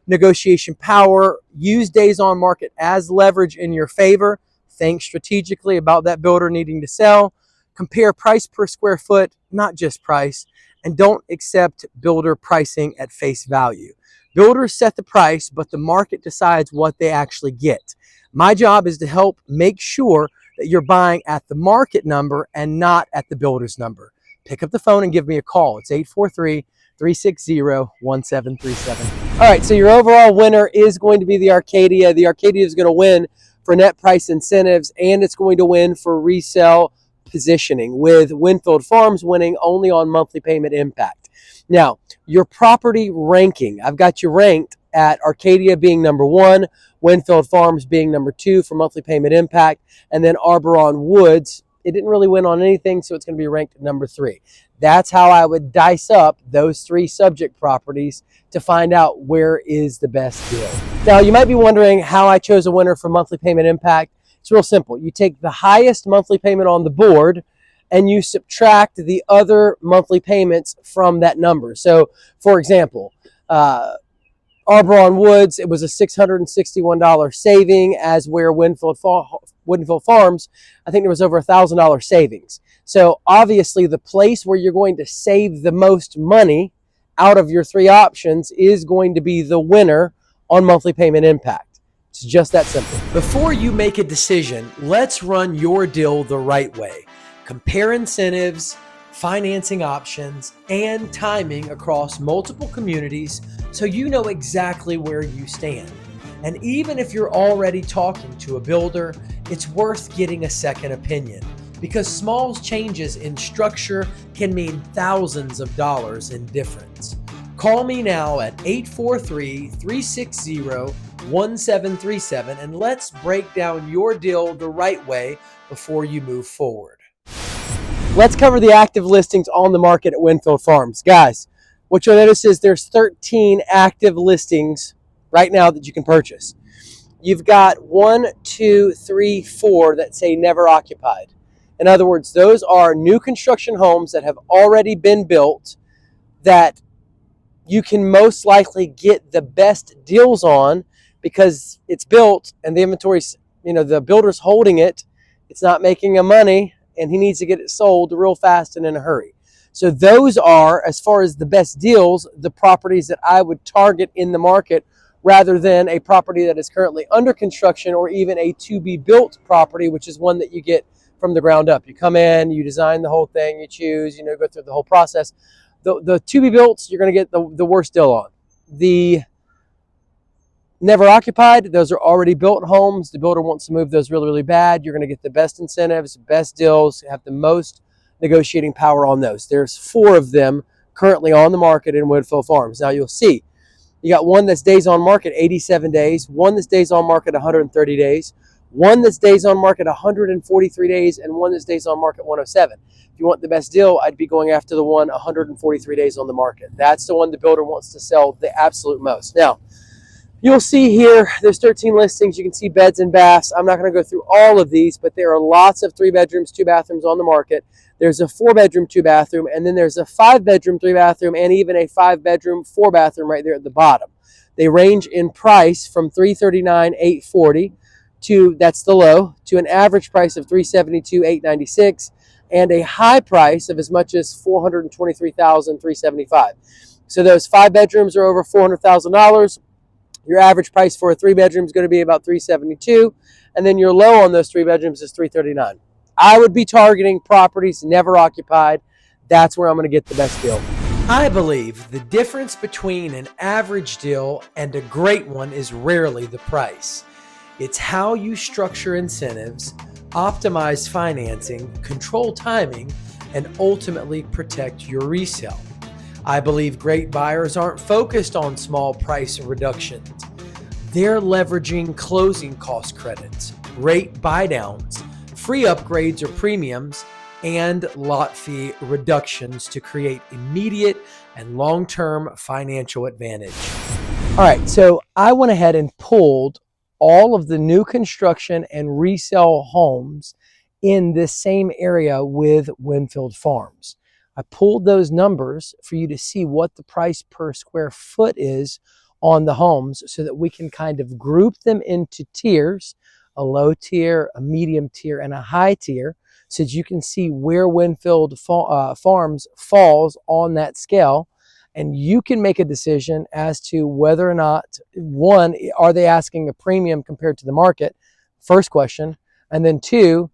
negotiation power. Use days on market as leverage in your favor. Think strategically about that builder needing to sell. Compare price per square foot, not just price, and don't accept builder pricing at face value. Builders set the price, but the market decides what they actually get. My job is to help make sure that you're buying at the market number and not at the builder's number. Pick up the phone and give me a call. It's 843-360-1737. All right, so your overall winner is going to be the Arcadia. The Arcadia is going to win for net price incentives, and it's going to win for resale positioning, with Winfield Farms winning only on monthly payment impact. Now, your property ranking, I've got you ranked at Arcadia being number 1, Winfield Farms being number 2 for monthly payment impact, and then Arboron Woods, it didn't really win on anything, so it's going to be ranked number 3. That's how I would dice up those 3 subject properties to find out where is the best deal. Now, you might be wondering how I chose a winner for monthly payment impact. It's real simple. You take the highest monthly payment on the board and you subtract the other monthly payments from that number. So, for example, Arboron Woods, it was a $661 saving, as where Winfield Farms, I think there was over $1,000 savings. So obviously the place where you're going to save the most money out of your 3 options is going to be the winner on monthly payment impact. It's just that simple. Before you make a decision, let's run your deal the right way. Compare incentives, financing options, and timing across multiple communities so you know exactly where you stand. And even if you're already talking to a builder, it's worth getting a second opinion, because small changes in structure can mean thousands of dollars in difference. Call me now at 843-360-1737 and let's break down your deal the right way before you move forward. Let's cover the active listings on the market at Winfield Farms. Guys, what you'll notice is there's 13 active listings right now that you can purchase. You've got 1, 2, 3, 4 that say never occupied. In other words, those are new construction homes that have already been built that you can most likely get the best deals on because it's built and the inventory's, the builder's holding it. It's not making a money and he needs to get it sold real fast and in a hurry. So those are, as far as the best deals, the properties that I would target in the market rather than a property that is currently under construction or even a to-be-built property, which is one that you get from the ground up. You come in, you design the whole thing, you choose, go through the whole process. The to-be-builts, you're going to get the worst deal on. The never occupied, those are already built homes. The builder wants to move those really, really bad. You're going to get the best incentives, best deals, have the most negotiating power on those. There's 4 of them currently on the market in Winfield Farms. Now you'll see, you got one that's days on market 87 days, one that's days on market 130 days, one that's days on market 143 days, and one that's days on market 107. If you want the best deal, I'd be going after the one 143 days on the market. That's the one the builder wants to sell the absolute most. Now, you'll see here, there's 13 listings. You can see beds and baths. I'm not going to go through all of these, but there are lots of 3 bedrooms, 2 bathrooms on the market. There's a 4 bedroom, 2 bathroom, and then there's a 5 bedroom, 3 bathroom, and even a 5 bedroom, 4 bathroom right there at the bottom. They range in price from $339,000, $840 to, that's the low, to an average price of $372,000, $896, and a high price of as much as $423,000, $375. So those 5 bedrooms are over $400,000. Your average price for a 3 bedroom is going to be about $372,000, and then your low on those 3 bedrooms is $339,000. I would be targeting properties never occupied. That's where I'm going to get the best deal. I believe the difference between an average deal and a great one is rarely the price. It's how you structure incentives, optimize financing, control timing, and ultimately protect your resale. I believe great buyers aren't focused on small price reductions. They're leveraging closing cost credits, rate buydowns, free upgrades or premiums, and lot fee reductions to create immediate and long-term financial advantage. All right, so I went ahead and pulled all of the new construction and resale homes in this same area with Winfield Farms. I pulled those numbers for you to see what the price per square foot is on the homes so that we can kind of group them into tiers, a low tier, a medium tier, and a high tier, so that you can see where Winfield Farms falls on that scale. And you can make a decision as to whether or not, one, are they asking a premium compared to the market? First question. And then 2,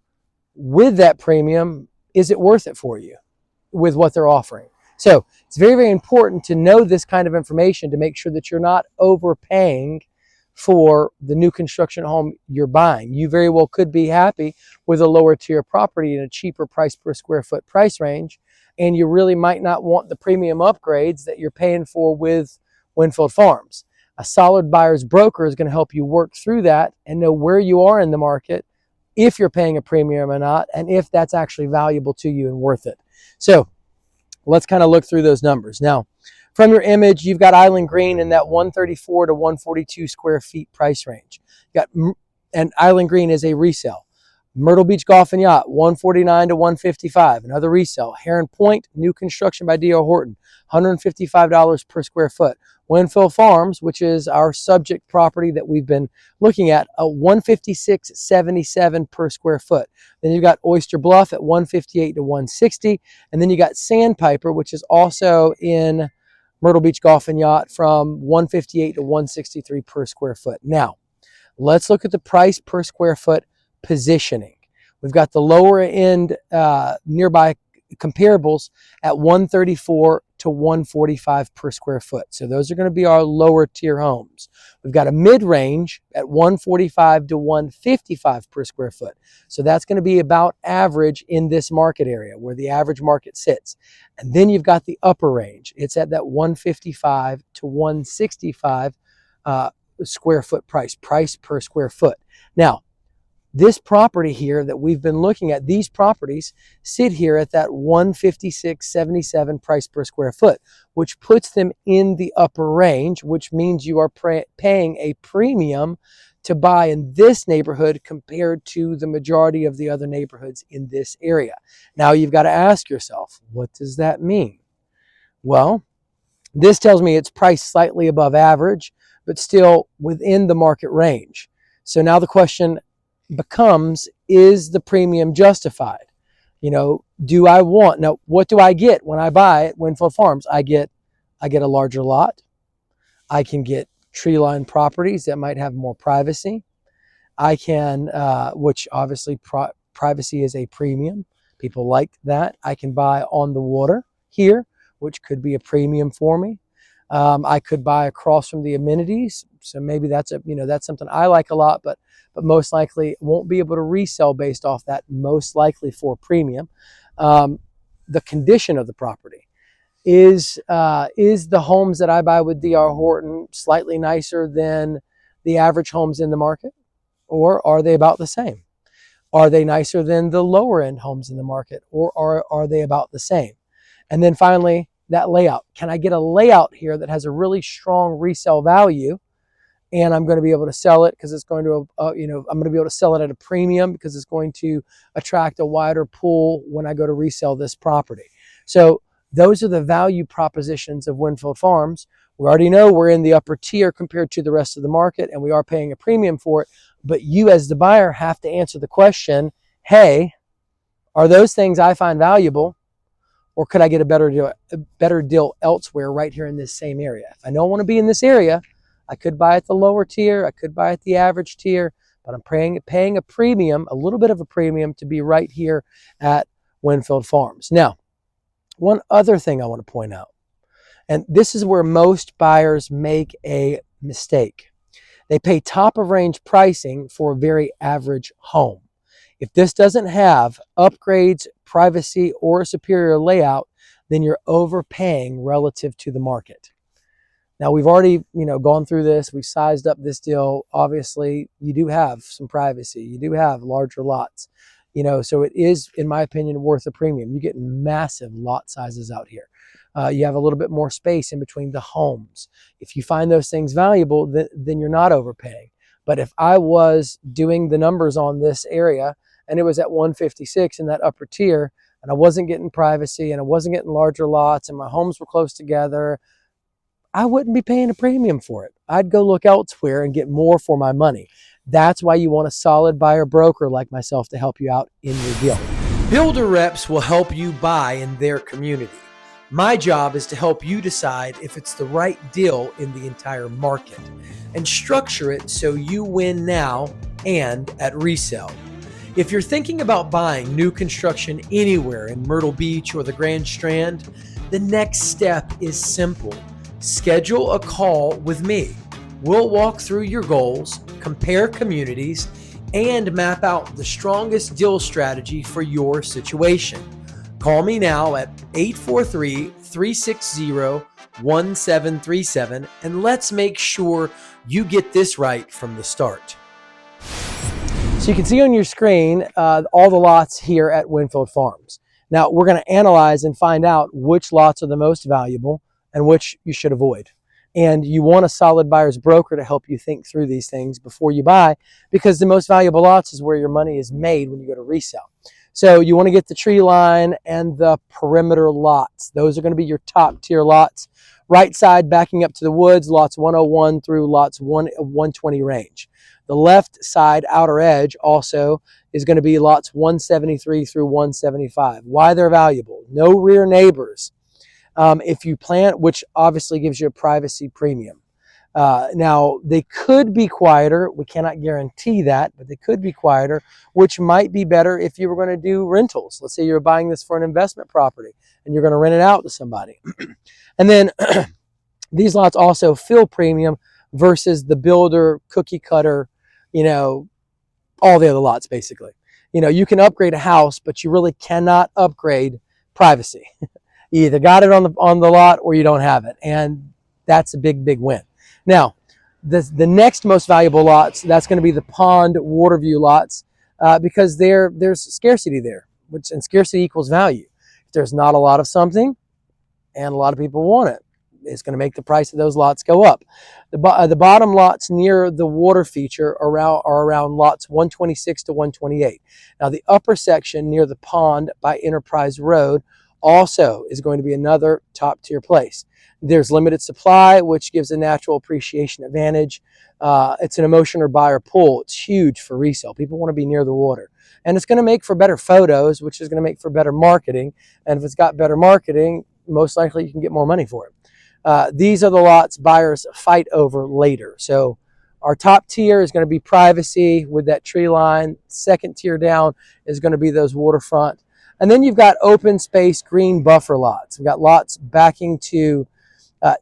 with that premium, is it worth it for you with what they're offering? So it's very, very important to know this kind of information to make sure that you're not overpaying for the new construction home you're buying. You very well could be happy with a lower tier property in a cheaper price per square foot price range, and you really might not want the premium upgrades that you're paying for with Winfield Farms. A solid buyer's broker is going to help you work through that and know where you are in the market, if you're paying a premium or not, and if that's actually valuable to you and worth it. So let's kind of look through those numbers. Now, from your image, you've got Island Green in that 134 to 142 square feet price range. And Island Green is a resale. Myrtle Beach Golf and Yacht, 149 to 155, another resale. Heron Point, new construction by D.R. Horton, $155 per square foot. Winfield Farms, which is our subject property that we've been looking at, a $156.77 per square foot. Then you've got Oyster Bluff at $158 to $160, and then you got Sandpiper, which is also in Myrtle Beach Golf and Yacht, from $158 to $163 per square foot. Now, Let's look at the price per square foot positioning. We've got the lower end nearby comparables at 134 to 145 per square foot. So those are going to be our lower tier homes. We've got a mid-range at 145 to 155 per square foot. So that's going to be about average in this market area where the average market sits. And then you've got the upper range. It's at that 155 to 165 square foot price per square foot. Now, this property here that we've been looking at, these properties sit here at that 156.77 price per square foot, which puts them in the upper range, which means you are paying a premium to buy in this neighborhood compared to the majority of the other neighborhoods in this area. Now you've got to ask yourself, what does that mean? Well, this tells me it's priced slightly above average, but still within the market range. So now the question becomes, is the premium justified? You know, do I want, now what do I get when I buy at Winfield Farms? I get a larger lot. I can get tree line properties that might have more privacy. I can, which obviously privacy is a premium. People like that. I can buy on the water here, which could be a premium for me. I could buy across from the amenities. So maybe that's something I like a lot, but most likely won't be able to resell based off that, most likely for premium. The condition of the property. Is the homes that I buy with D.R. Horton slightly nicer than the average homes in the market? Or are they about the same? Are they nicer than the lower end homes in the market? Or are they about the same? And then finally, that layout. Can I get a layout here that has a really strong resale value, and I'm going to be able to sell it because it's going to, I'm going to be able to sell it at a premium because it's going to attract a wider pool when I go to resell this property. So those are the value propositions of Winfield Farms. We already know we're in the upper tier compared to the rest of the market, and we are paying a premium for it. But you as the buyer have to answer the question, hey, are those things I find valuable? Or could I get a better deal elsewhere right here in this same area? If I don't want to be in this area, I could buy at the lower tier. I could buy at the average tier, but I'm paying a premium, a little bit of a premium to be right here at Winfield Farms. Now, one other thing I want to point out, and this is where most buyers make a mistake. They pay top of range pricing for a very average home. If this doesn't have upgrades, privacy, or a superior layout, then you're overpaying relative to the market. Now, we've already, gone through this. We've sized up this deal. Obviously, you do have some privacy. You do have larger lots, so it is, in my opinion, worth a premium. You get massive lot sizes out here. You have a little bit more space in between the homes. If you find those things valuable, then you're not overpaying. But if I was doing the numbers on this area and it was at 156 in that upper tier, and I wasn't getting privacy and I wasn't getting larger lots and my homes were close together, I wouldn't be paying a premium for it. I'd go look elsewhere and get more for my money. That's why you want a solid buyer broker like myself to help you out in your deal. Builder reps will help you buy in their community. My job is to help you decide if it's the right deal in the entire market and structure it so you win now and at resale. If you're thinking about buying new construction anywhere in Myrtle Beach or the Grand Strand, the next step is simple. Schedule a call with me. We'll walk through your goals, compare communities, and map out the strongest deal strategy for your situation. Call me now at 843-360-1737, and let's make sure you get this right from the start. So you can see on your screen all the lots here at Winfield Farms. Now we're going to analyze and find out which lots are the most valuable and which you should avoid. And you want a solid buyer's broker to help you think through these things before you buy, because the most valuable lots is where your money is made when you go to resell. So you want to get the tree line and the perimeter lots. Those are going to be your top tier lots. Right side backing up to the woods, lots 101 through lots 120 range. The left side outer edge also is going to be lots 173 through 175. Why they're valuable? No rear neighbors. If you plant, which obviously gives you a privacy premium. Now, they could be quieter. We cannot guarantee that, but they could be quieter, which might be better if you were going to do rentals. Let's say you're buying this for an investment property and you're going to rent it out to somebody. And then these lots also feel premium versus the builder, cookie cutter, you know, all the other lots basically. You know, you can upgrade a house, but you really cannot upgrade privacy. You either got it on the lot or you don't have it. And that's a big, big win. Now, the next most valuable lots, that's going to be the pond water view lots because there's scarcity there, and scarcity equals value. If there's not a lot of something and a lot of people want it, it's going to make the price of those lots go up. The bottom lots near the water feature are around lots 126 to 128. Now, the upper section near the pond by Enterprise Road also is going to be another top tier place. There's limited supply, which gives a natural appreciation advantage. It's an emotion or buyer pool. It's huge for resale. People want to be near the water. And it's going to make for better photos, which is going to make for better marketing. And if it's got better marketing, most likely you can get more money for it. These are the lots buyers fight over later. So our top tier is going to be privacy with that tree line. Second tier down is going to be those waterfront. And then you've got open space green buffer lots. We've got lots backing to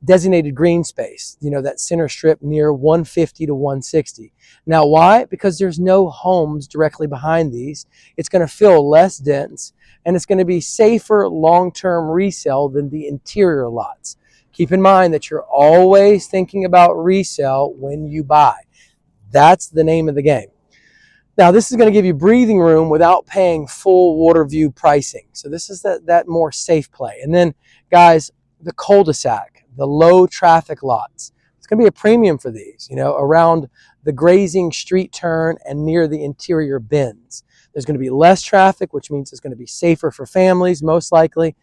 designated green space, you know, that center strip near 150 to 160. Now, why? Because there's no homes directly behind these. It's going to feel less dense, and it's going to be safer long-term resale than the interior lots. Keep in mind that you're always thinking about resale when you buy. That's the name of the game. Now, this is going to give you breathing room without paying full water view pricing. So this is that more safe play. And then, guys, the cul-de-sac, the low traffic lots. It's going to be a premium for these, you know, around the grazing street turn and near the interior bends. There's going to be less traffic, which means it's going to be safer for families, most likely.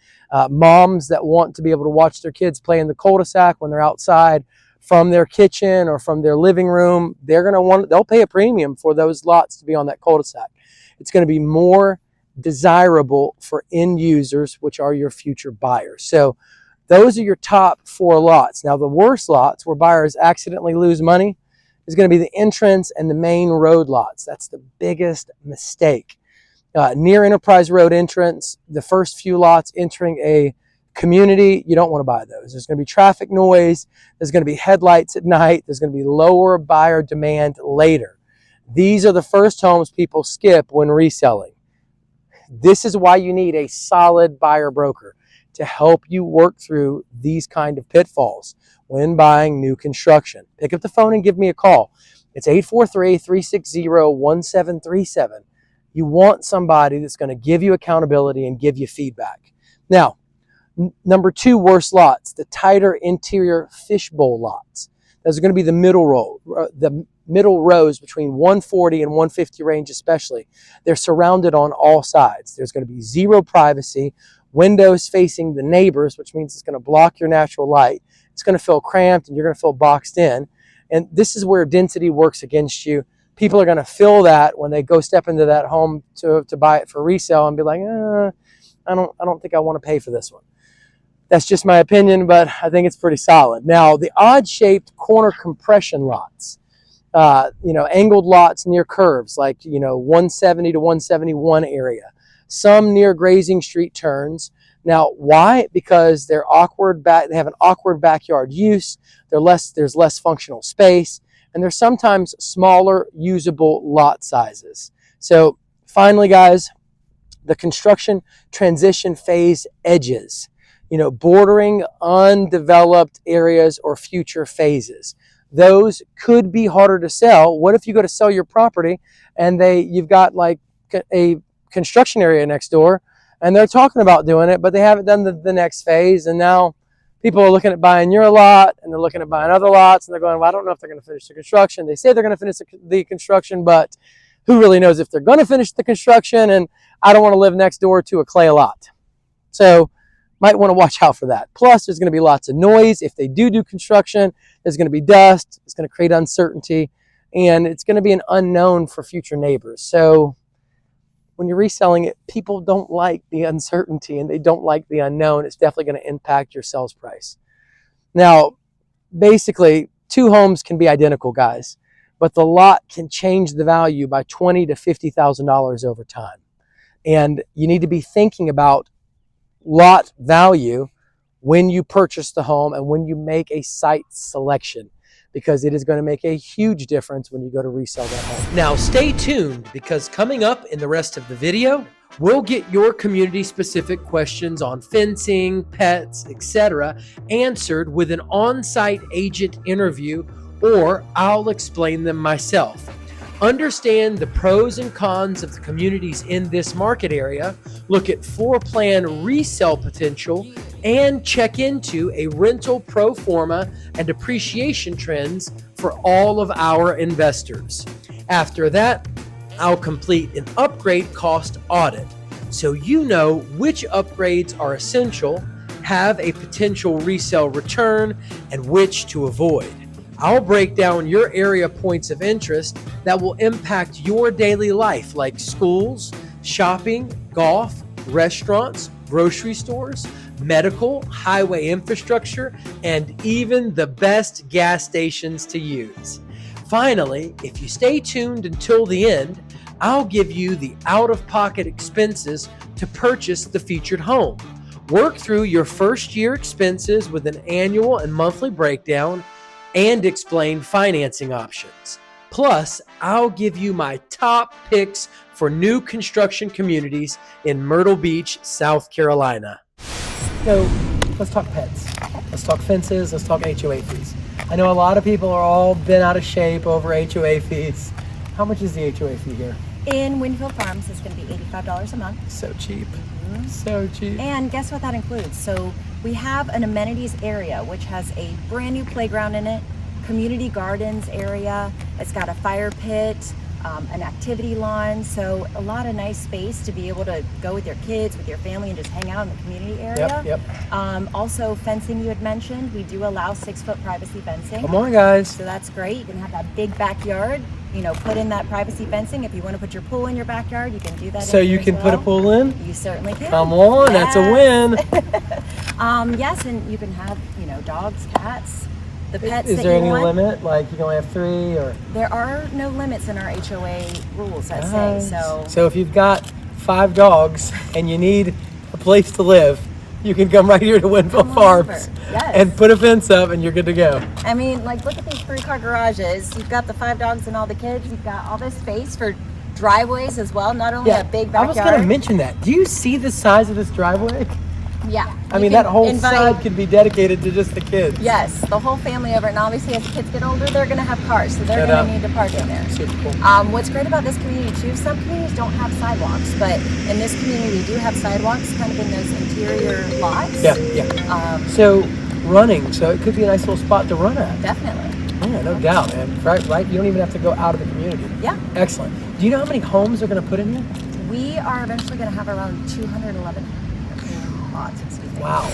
Moms that want to be able to watch their kids play in the cul-de-sac when they're outside from their kitchen or from their living room, they'll pay a premium for those lots to be on that cul-de-sac. It's going to be more desirable for end users, which are your future buyers. So those are your top 4 lots. Now, the worst lots where buyers accidentally lose money is going to be the entrance and the main road lots. That's the biggest mistake. Near Enterprise Road entrance, the first few lots entering a community, you don't want to buy those. There's going to be traffic noise. There's going to be headlights at night. There's going to be lower buyer demand later. These are the first homes people skip when reselling. This is why you need a solid buyer broker to help you work through these kind of pitfalls when buying new construction. Pick up the phone and give me a call. It's 843-360-1737. You want somebody that's going to give you accountability and give you feedback. Now, number 2 worst lots, the tighter interior fishbowl lots. Those are going to be the middle rows between 140 and 150 range especially. They're surrounded on all sides. There's going to be zero privacy, windows facing the neighbors, which means it's going to block your natural light. It's going to feel cramped and you're going to feel boxed in. And this is where density works against you. People are going to feel that when they go step into that home to buy it for resale and be like, I don't think I want to pay for this one. That's just my opinion, but I think it's pretty solid. Now, the odd-shaped corner compression lots, angled lots near curves, like, 170 to 171 area. Some near grazing street turns. Now, why? Because they're awkward. They have an awkward backyard use. There's less functional space, and there's sometimes smaller usable lot sizes. So, finally, guys, the construction transition phase edges. Bordering undeveloped areas or future phases. Those could be harder to sell. What if you go to sell your property and you've got like a construction area next door and they're talking about doing it, but they haven't done the next phase, and now people are looking at buying your lot and they're looking at buying other lots and they're going, well, I don't know if they're going to finish the construction. They say they're going to finish the construction, but who really knows if they're going to finish the construction, and I don't want to live next door to a clay lot. So might want to watch out for that. Plus, there's going to be lots of noise. If they do construction, there's going to be dust. It's going to create uncertainty, and it's going to be an unknown for future neighbors. So when you're reselling it, people don't like the uncertainty and they don't like the unknown. It's definitely going to impact your sales price. Now, basically, two homes can be identical, guys, but the lot can change the value by $20,000 to $50,000 over time. And you need to be thinking about lot value when you purchase the home and when you make a site selection, because it is going to make a huge difference when you go to resell that home. Now stay tuned, because coming up in the rest of the video, we'll get your community-specific questions on fencing, pets, etc. answered with an on-site agent interview, or I'll explain them myself. Understand the pros and cons of the communities in this market area, look at floor plan resale potential, and check into a rental pro forma and appreciation trends for all of our investors. After that, I'll complete an upgrade cost audit so you know which upgrades are essential, have a potential resale return, and which to avoid. I'll break down your area points of interest that will impact your daily life, like schools, shopping, golf, restaurants, grocery stores, medical, highway infrastructure, and even the best gas stations to use. Finally, if you stay tuned until the end, I'll give you the out-of-pocket expenses to purchase the featured home. Work through your first year expenses with an annual and monthly breakdown, and explain financing options. Plus, I'll give you my top picks for new construction communities in Myrtle Beach, South Carolina. So let's talk pets. Let's talk fences. Let's talk HOA fees. I know a lot of people are all bent out of shape over HOA fees. How much is the HOA fee here? In Winfield Farms, it's going to be $85 a month. So cheap. So cheap. And guess what that includes? So we have an amenities area, which has a brand new playground in it, community gardens area. It's got a fire pit, an activity lawn. So a lot of nice space to be able to go with your kids, with your family, and just hang out in the community area. Yep. Also fencing, you had mentioned. We do allow 6-foot privacy fencing. Come on, guys. So that's great. You can have that big backyard. You know, put in that privacy fencing. If you want to put your pool in your backyard, you can do that. So you can put a pool in? You certainly can. Come on, yes. That's a win. Yes, and you can have, you know, dogs, cats, the pets Is that there you any want. limit? Like you can only have 3 or? There are no limits in our HOA rules that say so. So if you've got 5 dogs and you need a place to live, you can come right here to Winfield Farms and put a fence up and you're good to go. I mean, like, look at these 3-car garages. You've got the 5 dogs and all the kids. You've got all this space for driveways as well, not only a big backyard. I was going to mention that. Do you see the size of this driveway? Yeah. I mean, that whole side could be dedicated to just the kids. Yes, the whole family over it. And obviously, as the kids get older, they're going to have cars, so they're going to need to park in there. Super cool. What's great about this community, too, some communities don't have sidewalks, but in this community, we do have sidewalks kind of in those interior lots. Yeah. So running, so it could be a nice little spot to run at. Definitely. Yeah, no doubt, man. Right? You don't even have to go out of the community. Yeah. Excellent. Do you know how many homes they're going to put in here? We are eventually going to have around 211 lots. Wow.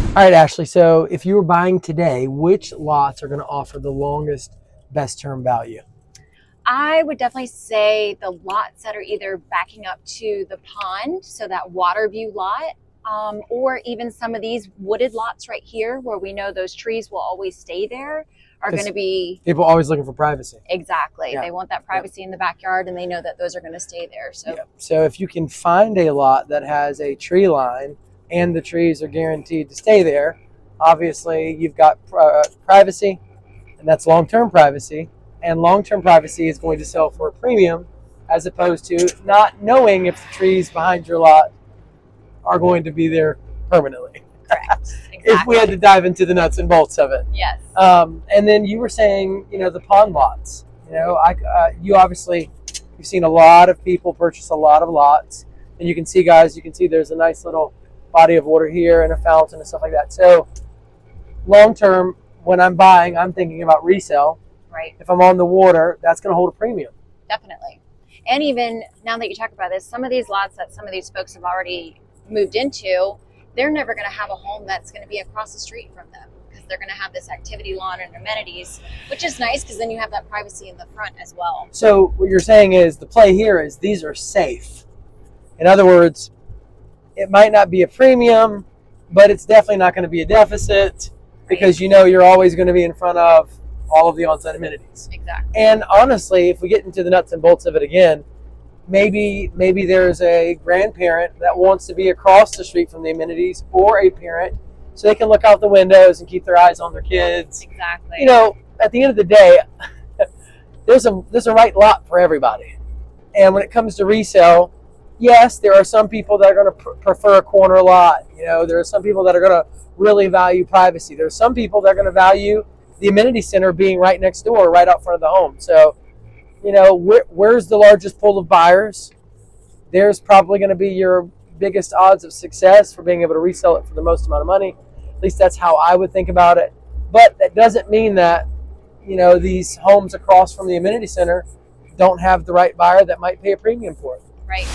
All right, Ashley. So if you were buying today, which lots are going to offer the longest best term value? I would definitely say the lots that are either backing up to the pond, so that water view lot, or even some of these wooded lots right here where we know those trees will always stay there, are going to be... People always looking for privacy. Exactly. Yeah. They want that privacy in the backyard, and they know that those are going to stay there. So, So if you can find a lot that has a tree line and the trees are guaranteed to stay there, obviously you've got privacy, and that's long-term privacy. And long-term privacy is going to sell for a premium, as opposed to not knowing if the trees behind your lot are going to be there permanently. correct. Exactly. If we had to dive into the nuts and bolts of it. Yes. And then you were saying, the pond lots. You've seen a lot of people purchase a lot of lots, and you can see there's a nice little body of water here and a fountain and stuff like that. So long-term, when I'm buying, I'm thinking about resale. Right. If I'm on the water, that's going to hold a premium. Definitely. And even now that you talk about this, some of these lots that some of these folks have already moved into, they're never going to have a home that's going to be across the street from them, because they're going to have this activity lawn and amenities, which is nice because then you have that privacy in the front as well. So what you're saying is the play here is these are safe. In other words, it might not be a premium, but it's definitely not going to be a deficit, because you're always going to be in front of all of the on-site amenities. Exactly. And honestly, if we get into the nuts and bolts of it again, maybe there's a grandparent that wants to be across the street from the amenities, or a parent, so they can look out the windows and keep their eyes on their kids. Exactly. You know, at the end of the day, there's a right lot for everybody. And when it comes to resale, yes, there are some people that are going to prefer a corner lot. You know, there are some people that are going to really value privacy. There are some people that are going to value the amenity center being right next door, right out front of the home. So, you know, where's the largest pool of buyers? There's probably going to be your biggest odds of success for being able to resell it for the most amount of money. At least that's how I would think about it. But that doesn't mean that, you know, these homes across from the amenity center don't have the right buyer that might pay a premium for it. Right.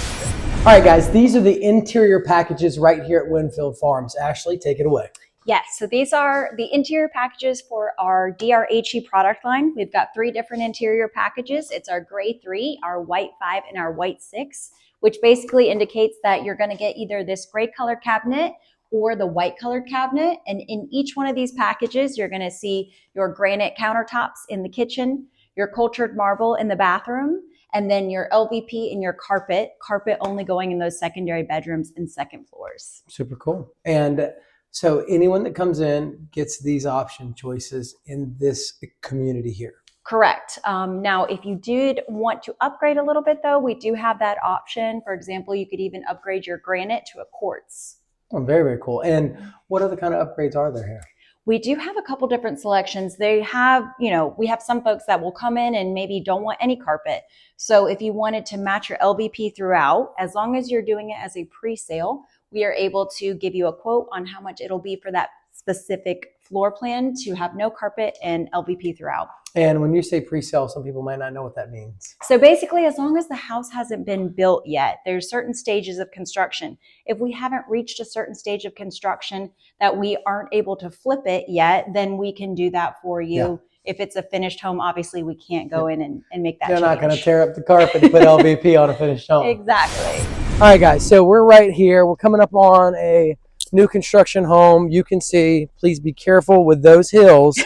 All right, guys, these are the interior packages right here at Winfield Farms. Ashley, take it away. Yes, so these are the interior packages for our DRHE product line. We've got 3 different interior packages. It's our gray 3, our white 5, and our white 6, which basically indicates that you're going to get either this gray colored cabinet or the white colored cabinet. And in each one of these packages, you're going to see your granite countertops in the kitchen, your cultured marble in the bathroom, and then your LVP and your carpet only going in those secondary bedrooms and second floors. Super cool. And so anyone that comes in gets these option choices in this community here. Correct. Now, if you did want to upgrade a little bit, though, we do have that option. For example, you could even upgrade your granite to a quartz. Oh, very, very cool. And what other kind of upgrades are there here? We do have a couple different selections. They have, you know, we have some folks that will come in and maybe don't want any carpet. So if you wanted to match your LVP throughout, as long as you're doing it as a pre-sale, we are able to give you a quote on how much it'll be for that specific floor plan to have no carpet and LVP throughout. And when you say pre-sale, some people might not know what that means. So basically, as long as the house hasn't been built yet, there's certain stages of construction. If we haven't reached a certain stage of construction that we aren't able to flip it yet, then we can do that for you. Yeah. If it's a finished home, obviously we can't go in and make that change. You're not going to tear up the carpet to put LVP on a finished home. Exactly. All right, guys, so we're right here. We're coming up on a new construction home. You can see, please be careful with those hills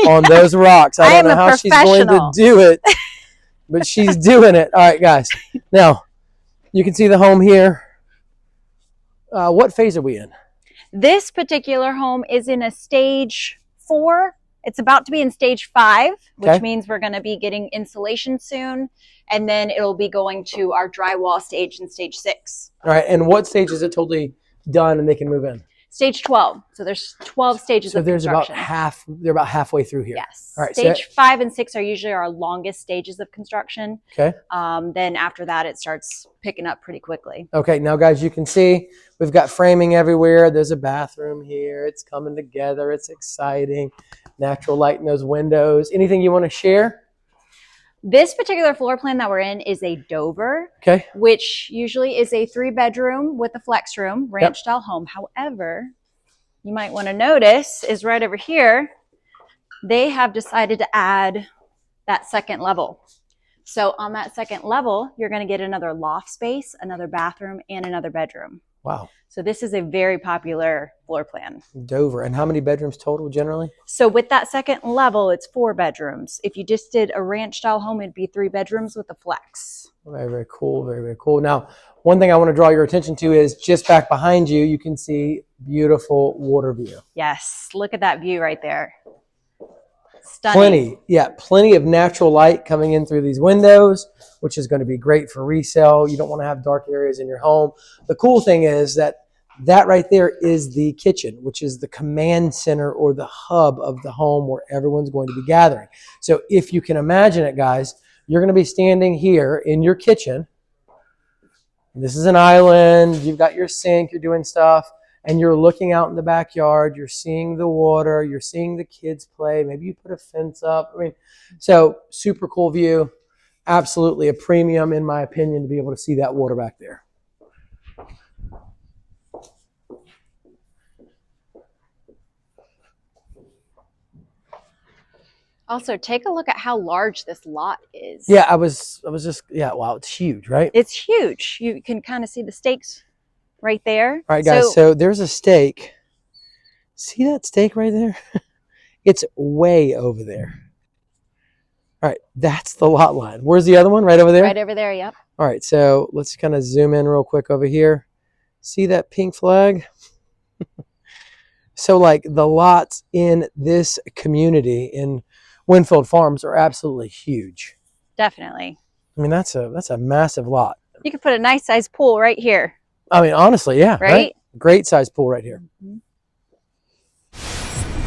on those rocks. I don't know how she's going to do it, but she's doing it. All right, guys. Now, you can see the home here. What phase are we in? This particular home is in a stage 4. It's about to be in stage 5, which means we're going to be getting insulation soon. And then it'll be going to our drywall stage in stage 6. All right. And what stage is it totally done and they can move in? Stage 12. So there's 12 stages of construction. So they're about halfway through here. Yes. All right. Stage 5 and 6 are usually our longest stages of construction. Okay. Then after that, it starts picking up pretty quickly. Okay. Now, guys, you can see we've got framing everywhere. There's a bathroom here. It's coming together. It's exciting. Natural light in those windows. Anything you want to share? This particular floor plan that we're in is a Dover, which usually is a 3-bedroom with a flex room, ranch style home. However, you might want to notice is right over here, they have decided to add that second level. So on that second level, you're going to get another loft space, another bathroom, and another bedroom. Wow. So this is a very popular floor plan. Dover. And how many bedrooms total generally? So with that second level, it's 4 bedrooms. If you just did a ranch style home, it'd be 3 bedrooms with a flex. Very, very cool. Very, very cool. Now, one thing I want to draw your attention to is just back behind you, you can see beautiful water view. Yes. Look at that view right there. Stunning. Plenty of natural light coming in through these windows, which is going to be great for resale. You don't want to have dark areas in your home. The cool thing is that right there is the kitchen, which is the command center or the hub of the home where everyone's going to be gathering. So if you can imagine it, guys, you're going to be standing here in your kitchen. This is an island. You've got your sink. You're doing stuff. And you're looking out in the backyard. You're seeing the water. You're seeing the kids play. Maybe you put a fence up. So super cool view. Absolutely a premium, in my opinion, to be able to see that water back there. Also, take a look at how large this lot is. Yeah, I was just, wow, it's huge, right? It's huge. You can kind of see the stakes right there. All right, guys, so there's a stake. See that stake right there? It's way over there. All right, that's the lot line. Where's the other one? Right over there? Right over there, yep. All right, so let's kind of zoom in real quick over here. See that pink flag? So like the lots in this community in Winfield Farms are absolutely huge. Definitely. I mean, that's a massive lot. You could put a nice size pool right here. I mean, honestly, yeah, Right? Great size pool right here. Mm-hmm.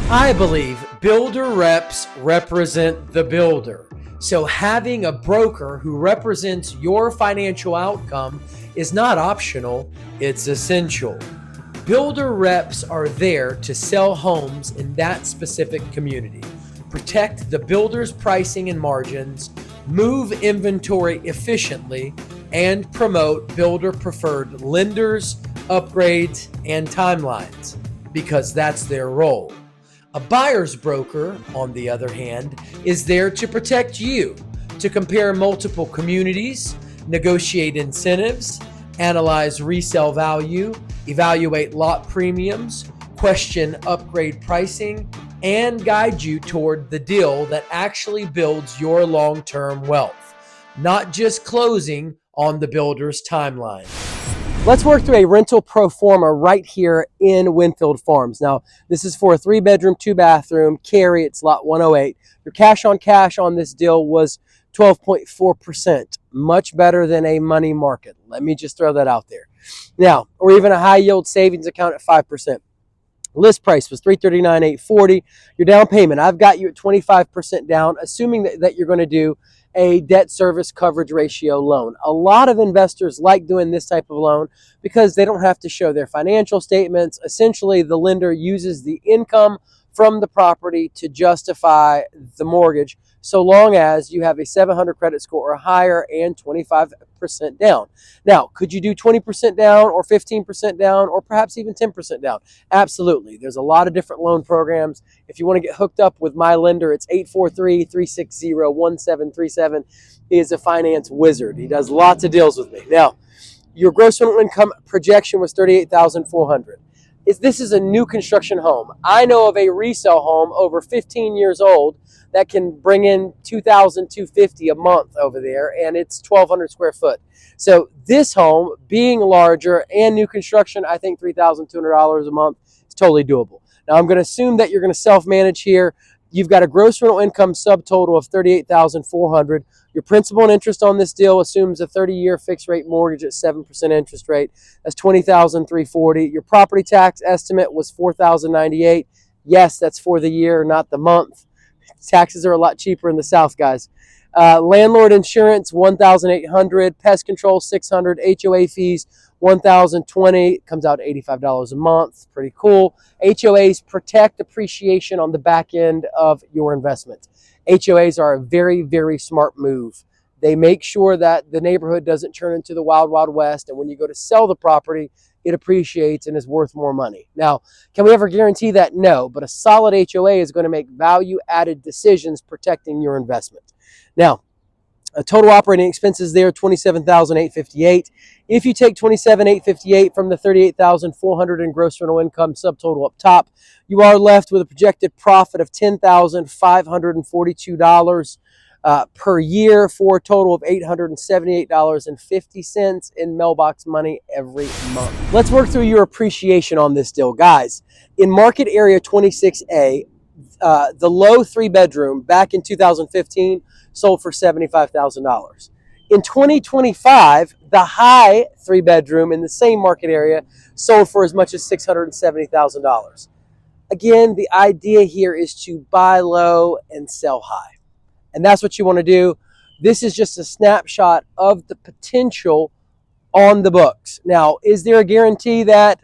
I believe builder reps represent the builder. So having a broker who represents your financial outcome is not optional, it's essential. Builder reps are there to sell homes in that specific community, protect the builder's pricing and margins, move inventory efficiently, and promote builder-preferred lenders, upgrades, and timelines, because that's their role. A buyer's broker, on the other hand, is there to protect you, to compare multiple communities, negotiate incentives, analyze resale value, evaluate lot premiums, question upgrade pricing, and guide you toward the deal that actually builds your long-term wealth, not just closing on the builder's timeline. Let's work through a rental pro forma right here in Winfield Farms. Now, this is for a 3-bedroom, 2-bathroom, carry. It's lot 108. Your cash on this deal was 12.4%, much better than a money market. Let me just throw that out there. Now, or even a high yield savings account at 5%. List price was $339,840. Your down payment, I've got you at 25% down, assuming that you're going to do a debt service coverage ratio loan. A lot of investors like doing this type of loan because they don't have to show their financial statements. Essentially, the lender uses the income from the property to justify the mortgage, so long as you have a 700 credit score or higher and 25% down. Now, could you do 20% down or 15% down or perhaps even 10% down? Absolutely. There's a lot of different loan programs. If you want to get hooked up with my lender, it's 843-360-1737. He is a finance wizard. He does lots of deals with me. Now, your gross rental income projection was $38,400. This is a new construction home. I know of a resale home over 15 years old that can bring in $2,250 a month over there, and it's 1,200 square foot. So this home, being larger and new construction, I think $3,200 a month is totally doable. Now, I'm going to assume that you're going to self-manage here. You've got a gross rental income subtotal of $38,400. Your principal and interest on this deal assumes a 30-year fixed rate mortgage at 7% interest rate. That's $20,340. Your property tax estimate was $4,098. Yes, that's for the year, not the month. Taxes are a lot cheaper in the South, guys. Landlord insurance, $1,800. Pest control, $600. HOA fees, $1,020. Comes out $85 a month. Pretty cool. HOAs protect appreciation on the back end of your investment. HOAs are a very, very smart move. They make sure that the neighborhood doesn't turn into the wild, wild west. And when you go to sell the property, it appreciates and is worth more money. Now, can we ever guarantee that? No, but a solid HOA is going to make value-added decisions protecting your investment. Now, total operating expenses there, $27,858. If you take $27,858 from the $38,400 in gross rental income subtotal up top, you are left with a projected profit of $10,542 per year for a total of $878.50 in mailbox money every month. Let's work through your appreciation on this deal. Guys, in market area 26A, the low 3-bedroom back in 2015 sold for $75,000. In 2025, the high 3-bedroom in the same market area sold for as much as $670,000. Again, the idea here is to buy low and sell high. And that's what you want to do. This is just a snapshot of the potential on the books. Now, is there a guarantee that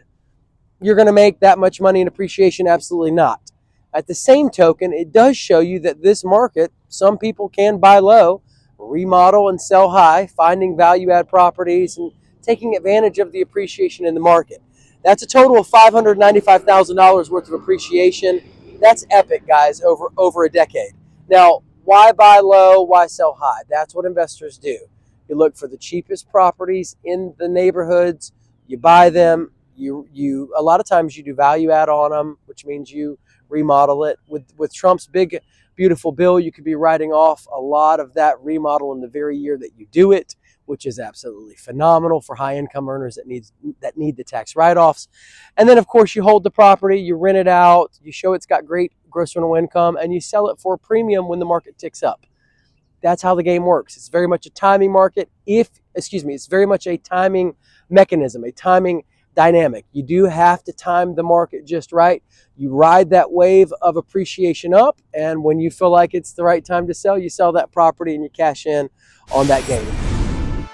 you're going to make that much money in appreciation? Absolutely not. At the same token, it does show you that this market, some people can buy low, remodel and sell high, finding value-add properties and taking advantage of the appreciation in the market. That's a total of $595,000 worth of appreciation. That's epic, guys, over a decade. Now, why buy low? Why sell high? That's what investors do. You look for the cheapest properties in the neighborhoods. You buy them. You a lot of times you do value add on them, which means you remodel it. With Trump's big beautiful bill. You could be writing off a lot of that remodel in the very year that you do it, which is absolutely phenomenal for high income earners that need the tax write-offs. And then of course you hold the property, you rent it out, you show it's got great gross rental income, and you sell it for a premium when the market ticks up. That's how the game works. It's very much a timing market. It's very much a timing mechanism, a timing dynamic. You do have to time the market just right. You ride that wave of appreciation up, and when you feel like it's the right time to sell, you sell that property and you cash in on that gain.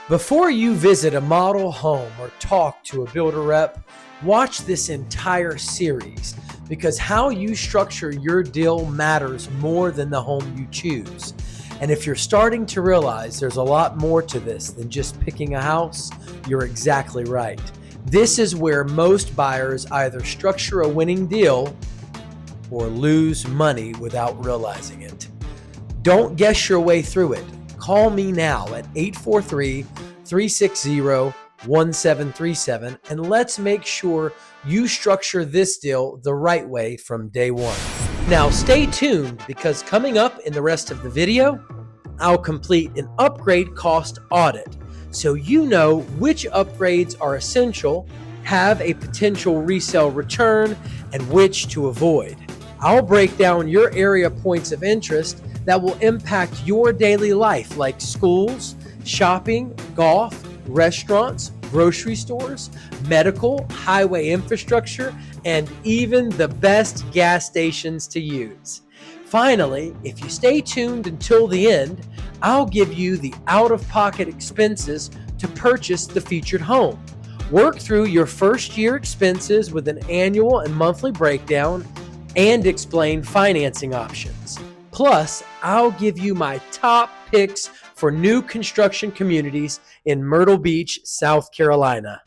Before you visit a model home or talk to a builder rep, watch this entire series, because how you structure your deal matters more than the home you choose. And if you're starting to realize there's a lot more to this than just picking a house, you're exactly right. This is where most buyers either structure a winning deal or lose money without realizing it. Don't guess your way through it. Call me now at 843-360-1737, and let's make sure you structure this deal the right way from day one. Now stay tuned, because coming up in the rest of the video, I'll complete an upgrade cost audit so you know which upgrades are essential, have a potential resale return, and which to avoid. I'll break down your area points of interest that will impact your daily life, like schools, shopping, golf, restaurants, grocery stores, medical, highway infrastructure, and even the best gas stations to use. Finally, if you stay tuned until the end, I'll give you the out-of-pocket expenses to purchase the featured home. Work through your first year expenses with an annual and monthly breakdown and explain financing options. Plus, I'll give you my top picks for new construction communities in Myrtle Beach, South Carolina.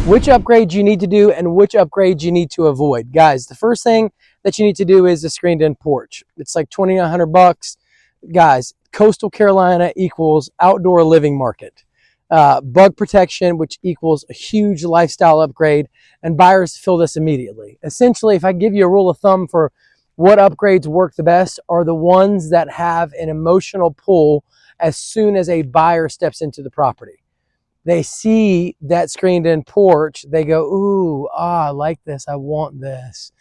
Which upgrades you need to do and which upgrades you need to avoid. Guys, the first thing that you need to do is the screened-in porch. It's like $2,900. Guys, coastal Carolina equals outdoor living market. Bug protection, which equals a huge lifestyle upgrade, and buyers feel this immediately. Essentially, if I give you a rule of thumb for what upgrades work the best, are the ones that have an emotional pull as soon as a buyer steps into the property. They see that screened-in porch, they go, ooh, I like this, I want this.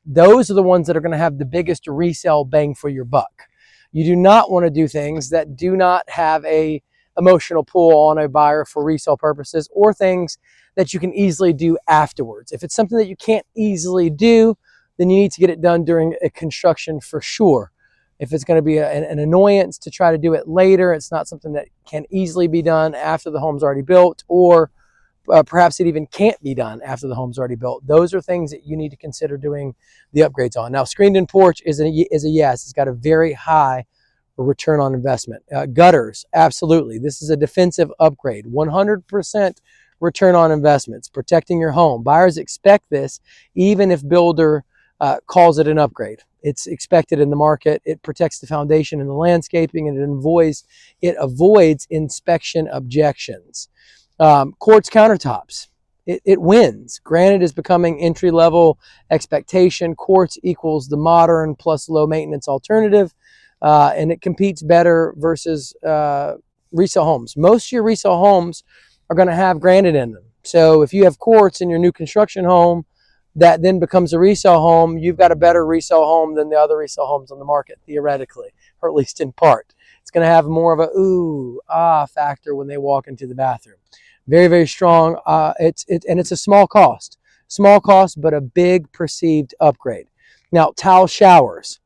Those are the ones that are going to have the biggest resale bang for your buck. You do not want to do things that do not have a emotional pull on a buyer for resale purposes, or things that you can easily do afterwards. If it's something that you can't easily do, then you need to get it done during a construction for sure. If it's going to be an annoyance to try to do it later, it's not something that can easily be done after the home's already built, or perhaps it even can't be done after the home's already built. Those are things that you need to consider doing the upgrades on. Now, screened-in porch is a yes. It's got a very high return on investment. Gutters, absolutely. This is a defensive upgrade. 100% return on investments, protecting your home. Buyers expect this, even if builder calls it an upgrade. It's expected in the market. It protects the foundation and the landscaping, and it avoids inspection objections. Quartz countertops, it wins. Granite is becoming entry-level expectation. Quartz equals the modern plus low-maintenance alternative, and it competes better versus resale homes. Most of your resale homes are going to have granite in them. So if you have quartz in your new construction home that then becomes a resale home, you've got a better resale home than the other resale homes on the market, theoretically, or at least in part. It's going to have more of a ooh, ah factor when they walk into the bathroom. Very, very strong. And it's a small cost, but a big perceived upgrade. Now, tile showers,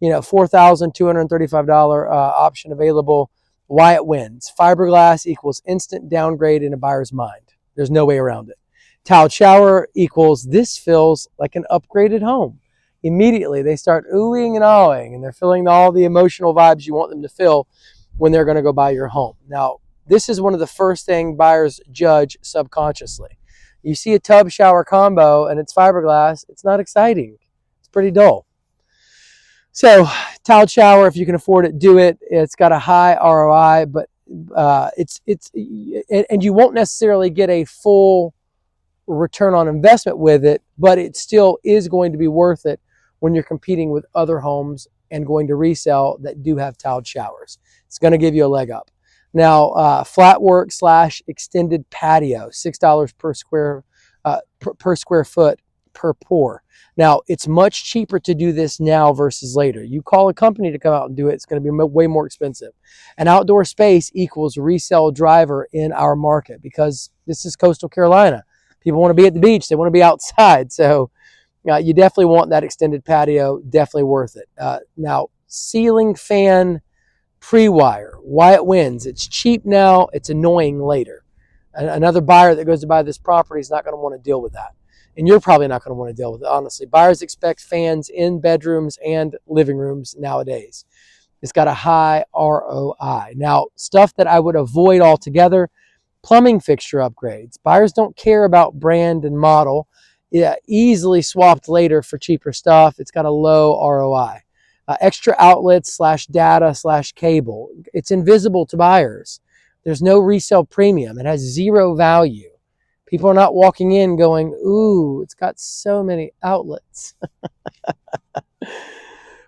$4,235 option available. Why it wins? Fiberglass equals instant downgrade in a buyer's mind. There's no way around it. Tiled shower equals this feels like an upgraded home. Immediately, they start oohing and ahhing, and they're feeling all the emotional vibes you want them to feel when they're going to go buy your home. Now, this is one of the first things buyers judge subconsciously. You see a tub shower combo and it's fiberglass, it's not exciting. It's pretty dull. So, tiled shower, if you can afford it, do it. It's got a high ROI, but and you won't necessarily get a full return on investment with it, but it still is going to be worth it when you're competing with other homes and going to resell that do have tiled showers. It's going to give you a leg up. Now, flat work / extended patio, $6 per square foot per pour. Now, it's much cheaper to do this now versus later. You call a company to come out and do it, it's going to be way more expensive. An outdoor space equals resale driver in our market because this is coastal Carolina. People want to be at the beach. They want to be outside. So you definitely want that extended patio. Definitely worth it. Now, ceiling fan pre-wire. Why it wins. It's cheap now. It's annoying later. Another buyer that goes to buy this property is not going to want to deal with that. And you're probably not going to want to deal with it, honestly. Buyers expect fans in bedrooms and living rooms nowadays. It's got a high ROI. Now, stuff that I would avoid altogether, plumbing fixture upgrades. Buyers don't care about brand and model. Yeah, easily swapped later for cheaper stuff. It's got a low ROI. Extra outlets / data / cable. It's invisible to buyers. There's no resale premium. It has zero value. People are not walking in going, ooh, it's got so many outlets.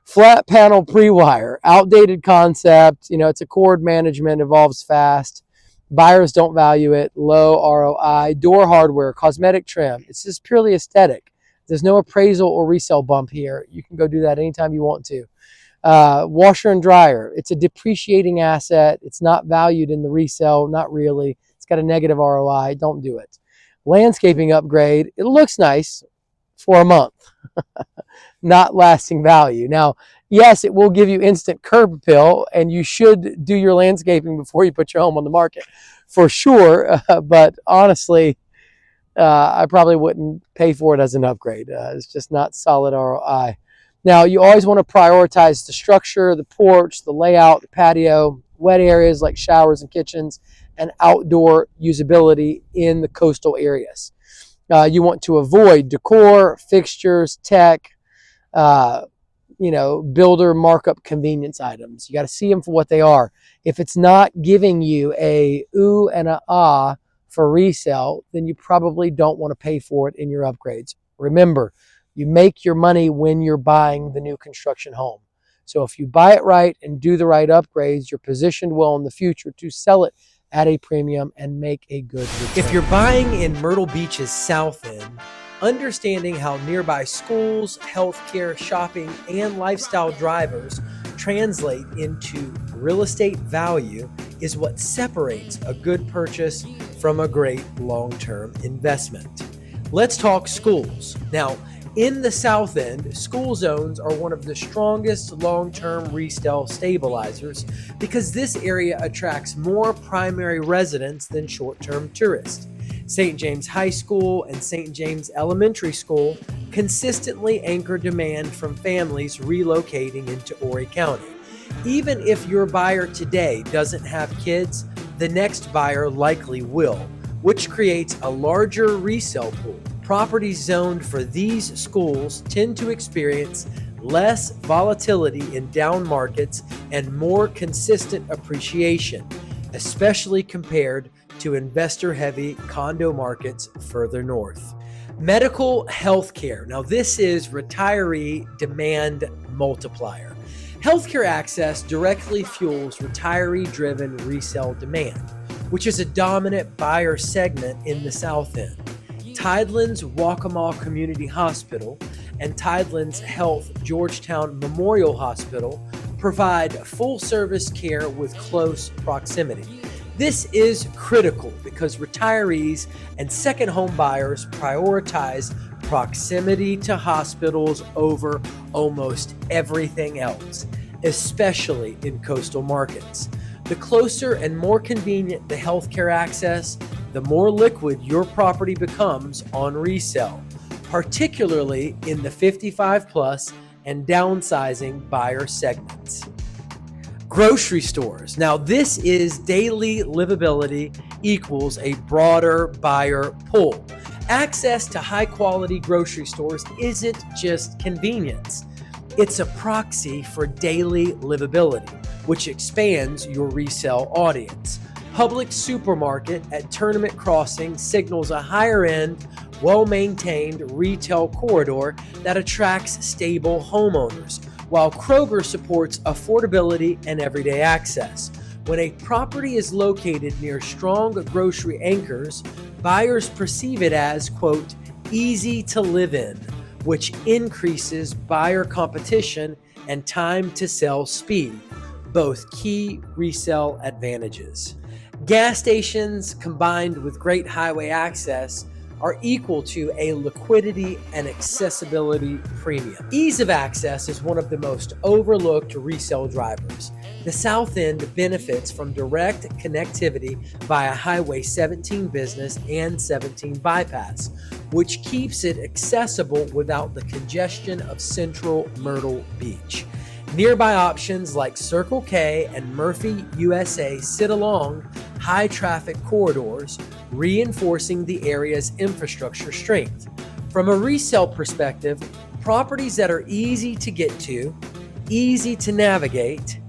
Flat panel pre-wire, outdated concept. It's a cord management, evolves fast. Buyers don't value it, low ROI. Door hardware, cosmetic trim. It's just purely aesthetic. There's no appraisal or resale bump here. You can go do that anytime you want to. Washer and dryer. It's a depreciating asset. It's not valued in the resale, not really. It's got a negative ROI. Don't do it. Landscaping upgrade. It looks nice for a month. Not lasting value. Now, yes, it will give you instant curb appeal, and you should do your landscaping before you put your home on the market, for sure. But honestly, I probably wouldn't pay for it as an upgrade. It's just not solid ROI. Now, you always want to prioritize the structure, the porch, the layout, the patio, wet areas like showers and kitchens, and outdoor usability in the coastal areas. You want to avoid decor, fixtures, tech, builder markup convenience items. You got to see them for what they are. If it's not giving you a ooh and a ah for resale, then you probably don't want to pay for it in your upgrades. Remember, you make your money when you're buying the new construction home. So if you buy it right and do the right upgrades, you're positioned well in the future to sell it at a premium and make a good return. If you're buying in Myrtle Beach's south end, understanding how nearby schools, healthcare, shopping, and lifestyle drivers translate into real estate value is what separates a good purchase from a great long-term investment. Let's talk schools. Now, in the south end, school zones are one of the strongest long-term resale stabilizers because this area attracts more primary residents than short-term tourists. St. James High School and St. James Elementary School consistently anchor demand from families relocating into Horry County. Even if your buyer today doesn't have kids, the next buyer likely will, which creates a larger resale pool. Properties zoned for these schools tend to experience less volatility in down markets and more consistent appreciation, especially compared to investor-heavy condo markets further north. Medical healthcare. Now, this is retiree demand multiplier. Healthcare access directly fuels retiree-driven resale demand, which is a dominant buyer segment in the South End. Tidelands Waccamaw Community Hospital and Tidelands Health Georgetown Memorial Hospital provide full-service care with close proximity. This is critical because retirees and second home buyers prioritize proximity to hospitals over almost everything else, especially in coastal markets. The closer and more convenient the healthcare access, the more liquid your property becomes on resale, particularly in the 55 plus and downsizing buyer segments. Grocery stores. Now, this is daily livability equals a broader buyer pool. Access to high quality grocery stores isn't just convenience. It's a proxy for daily livability, which expands your resale audience. Publix Supermarket at Tournament Crossing signals a higher end, well-maintained retail corridor that attracts stable homeowners, while Kroger supports affordability and everyday access. When a property is located near strong grocery anchors, buyers perceive it as, quote, easy to live in, which increases buyer competition and time to sell speed, both key resale advantages. Gas stations combined with great highway access are equal to a liquidity and accessibility premium. Ease of access is one of the most overlooked resale drivers. The South End benefits from direct connectivity via Highway 17 Business and 17 Bypass, which keeps it accessible without the congestion of central Myrtle Beach. Nearby options like Circle K and Murphy USA sit along high traffic corridors, reinforcing the area's infrastructure strength. From a resale perspective, properties that are easy to get to, easy to navigate,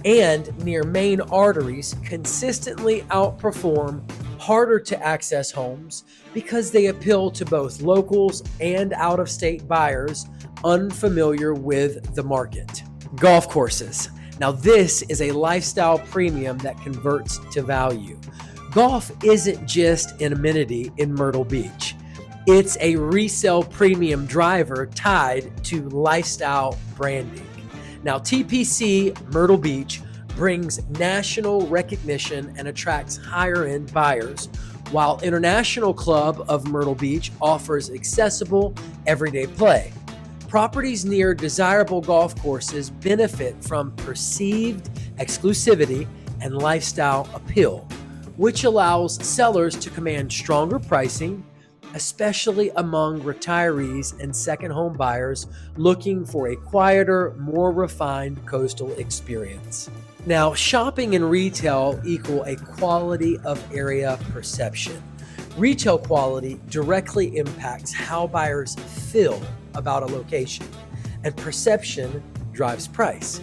and near main arteries consistently outperform harder to access homes because they appeal to both locals and out-of-state buyers unfamiliar with the market. Golf courses. Now, this is a lifestyle premium that converts to value. Golf isn't just an amenity in Myrtle Beach. It's a resale premium driver tied to lifestyle branding. Now, TPC Myrtle Beach brings national recognition and attracts higher-end buyers, while International Club of Myrtle Beach offers accessible, everyday play. Properties near desirable golf courses benefit from perceived exclusivity and lifestyle appeal, which allows sellers to command stronger pricing, especially among retirees and second home buyers looking for a quieter, more refined coastal experience. Now, shopping and retail equal a quality of area perception. Retail quality directly impacts how buyers feel about a location, and perception drives price.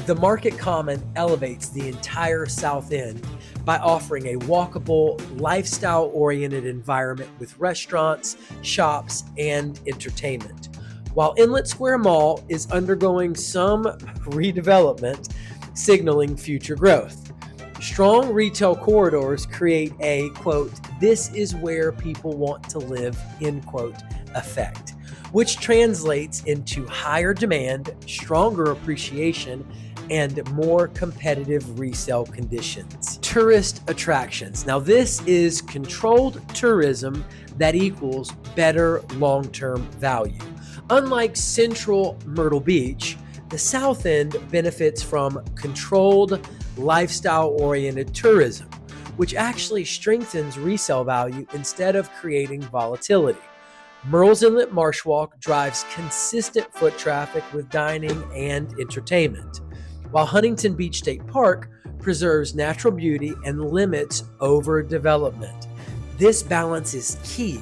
The Market Common elevates the entire South End by offering a walkable, lifestyle-oriented environment with restaurants, shops, and entertainment. While Inlet Square Mall is undergoing some redevelopment, signaling future growth. Strong retail corridors create a, quote, this is where people want to live, end quote, effect, which translates into higher demand, stronger appreciation, and more competitive resale conditions. Tourist attractions. Now, this is controlled tourism that equals better long-term value. Unlike central Myrtle Beach, the South End benefits from controlled, lifestyle-oriented tourism, which actually strengthens resale value instead of creating volatility. Murrells Inlet Marsh Walk drives consistent foot traffic with dining and entertainment, while Huntington Beach State Park preserves natural beauty and limits overdevelopment. This balance is key.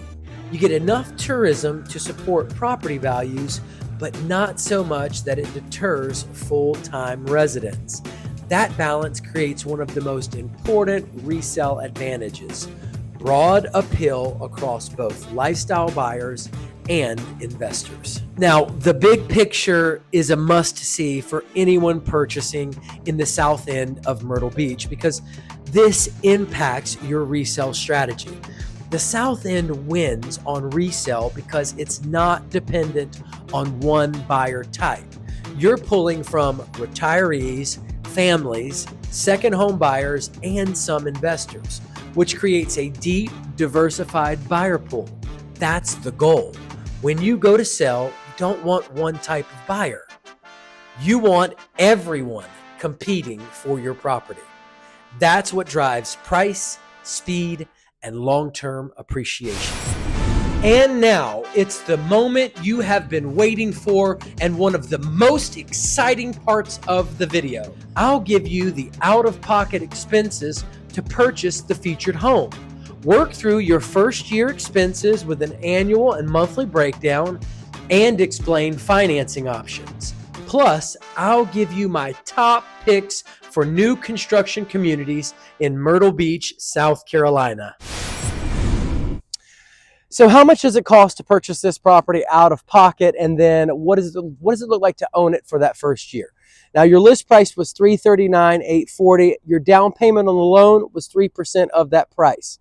You get enough tourism to support property values, but not so much that it deters full-time residents. That balance creates one of the most important resale advantages: broad appeal across both lifestyle buyers and investors. Now, the big picture is a must-see for anyone purchasing in the South End of Myrtle Beach because this impacts your resale strategy. The South End wins on resale because it's not dependent on one buyer type. You're pulling from retirees, families, second home buyers, and some investors, which creates a deep, diversified buyer pool. That's the goal. When you go to sell, you don't want one type of buyer. You want everyone competing for your property. That's what drives price, speed, and long-term appreciation. And now it's the moment you have been waiting for and one of the most exciting parts of the video. I'll give you the out-of-pocket expenses to purchase the featured home. Work through your first year expenses with an annual and monthly breakdown and explain financing options. Plus, I'll give you my top picks for new construction communities in Myrtle Beach, South Carolina. So how much does it cost to purchase this property out of pocket, and then what does it look like to own it for that first year? Now, your list price was $339,840. Your down payment on the loan was 3% of that price,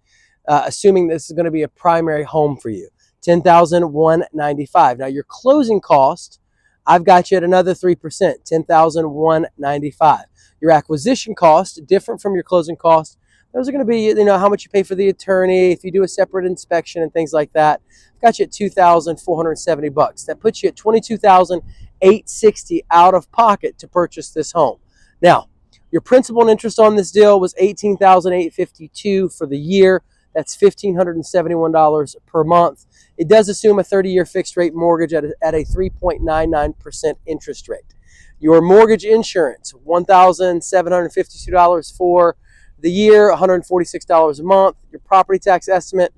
assuming this is going to be a primary home for you, $10,195. Now, your closing cost, I've got you at another 3%, $10,195. Your acquisition cost, different from your closing cost. Those are going to be, how much you pay for the attorney, if you do a separate inspection and things like that. I've got you at $2,470. That puts you at $22,860 out of pocket to purchase this home. Now, your principal and interest on this deal was $18,852 for the year. That's $1,571 per month. It does assume a 30-year fixed rate mortgage at a 3.99% interest rate. Your mortgage insurance, $1,752 for the year, $146 a month. Your property tax estimate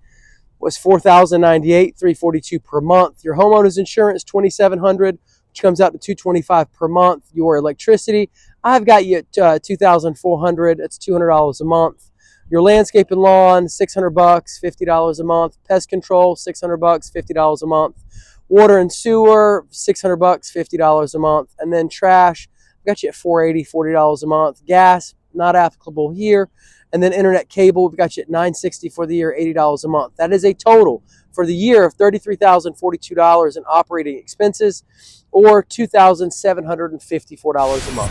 was $4,098, $342 per month. Your homeowner's insurance, $2,700, which comes out to $225 per month. Your electricity, I've got you at $2,400. That's $200 a month. Your landscape and lawn, $600, $50 a month. Pest control, $600, $50 a month. Water and sewer, $600, $50 a month. And then trash, I've got you at $480, $40 a month. Gas, not applicable here. And then internet cable, we've got you at $960 for the year, $80 a month. That is a total for the year of $33,042 in operating expenses, or $2,754 a month.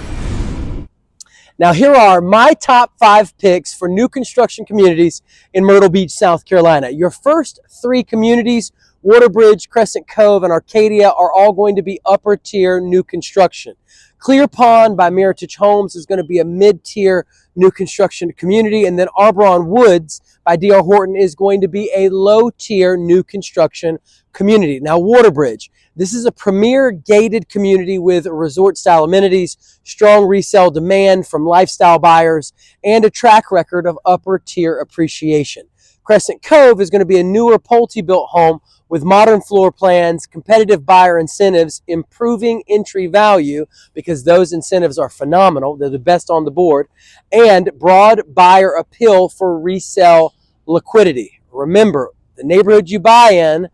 Now, here are my top 5 picks for new construction communities in Myrtle Beach, South Carolina. Your first 3 communities, Waterbridge, Crescent Cove, and Arcadia, are all going to be upper tier new construction. Clear Pond by Meritage Homes is going to be a mid-tier new construction community, and then Arbonne Woods by D.R. Horton is going to be a low-tier new construction community. Now, Waterbridge, this is a premier gated community with resort-style amenities, strong resale demand from lifestyle buyers, and a track record of upper-tier appreciation. Crescent Cove is going to be a newer Pulte-built home with modern floor plans, competitive buyer incentives, improving entry value, because those incentives are phenomenal. They're the best on the board, and broad buyer appeal for resale liquidity. Remember, the neighborhood you buy in,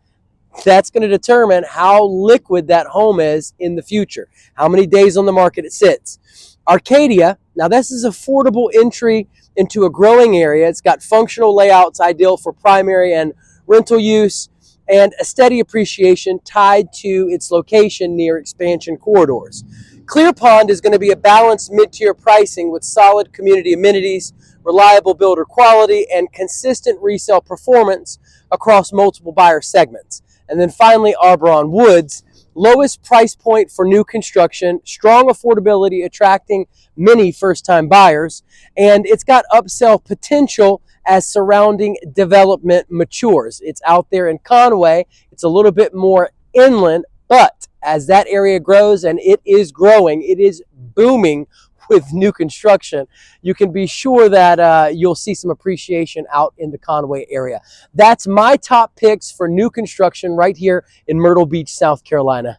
that's going to determine how liquid that home is in the future, how many days on the market it sits. Arcadia, now this is affordable entry into a growing area. It's got functional layouts ideal for primary and rental use, and a steady appreciation tied to its location near expansion corridors. Clear Pond is going to be a balanced mid-tier pricing with solid community amenities, reliable builder quality, and consistent resale performance across multiple buyer segments. And then finally, Arbonne Woods, lowest price point for new construction, strong affordability attracting many first-time buyers, and it's got upsell potential as surrounding development matures. It's out there in Conway. It's a little bit more inland, but as that area grows, and it is growing, it is booming with new construction, you can be sure that you'll see some appreciation out in the Conway area. That's my top picks for new construction right here in Myrtle Beach, South Carolina.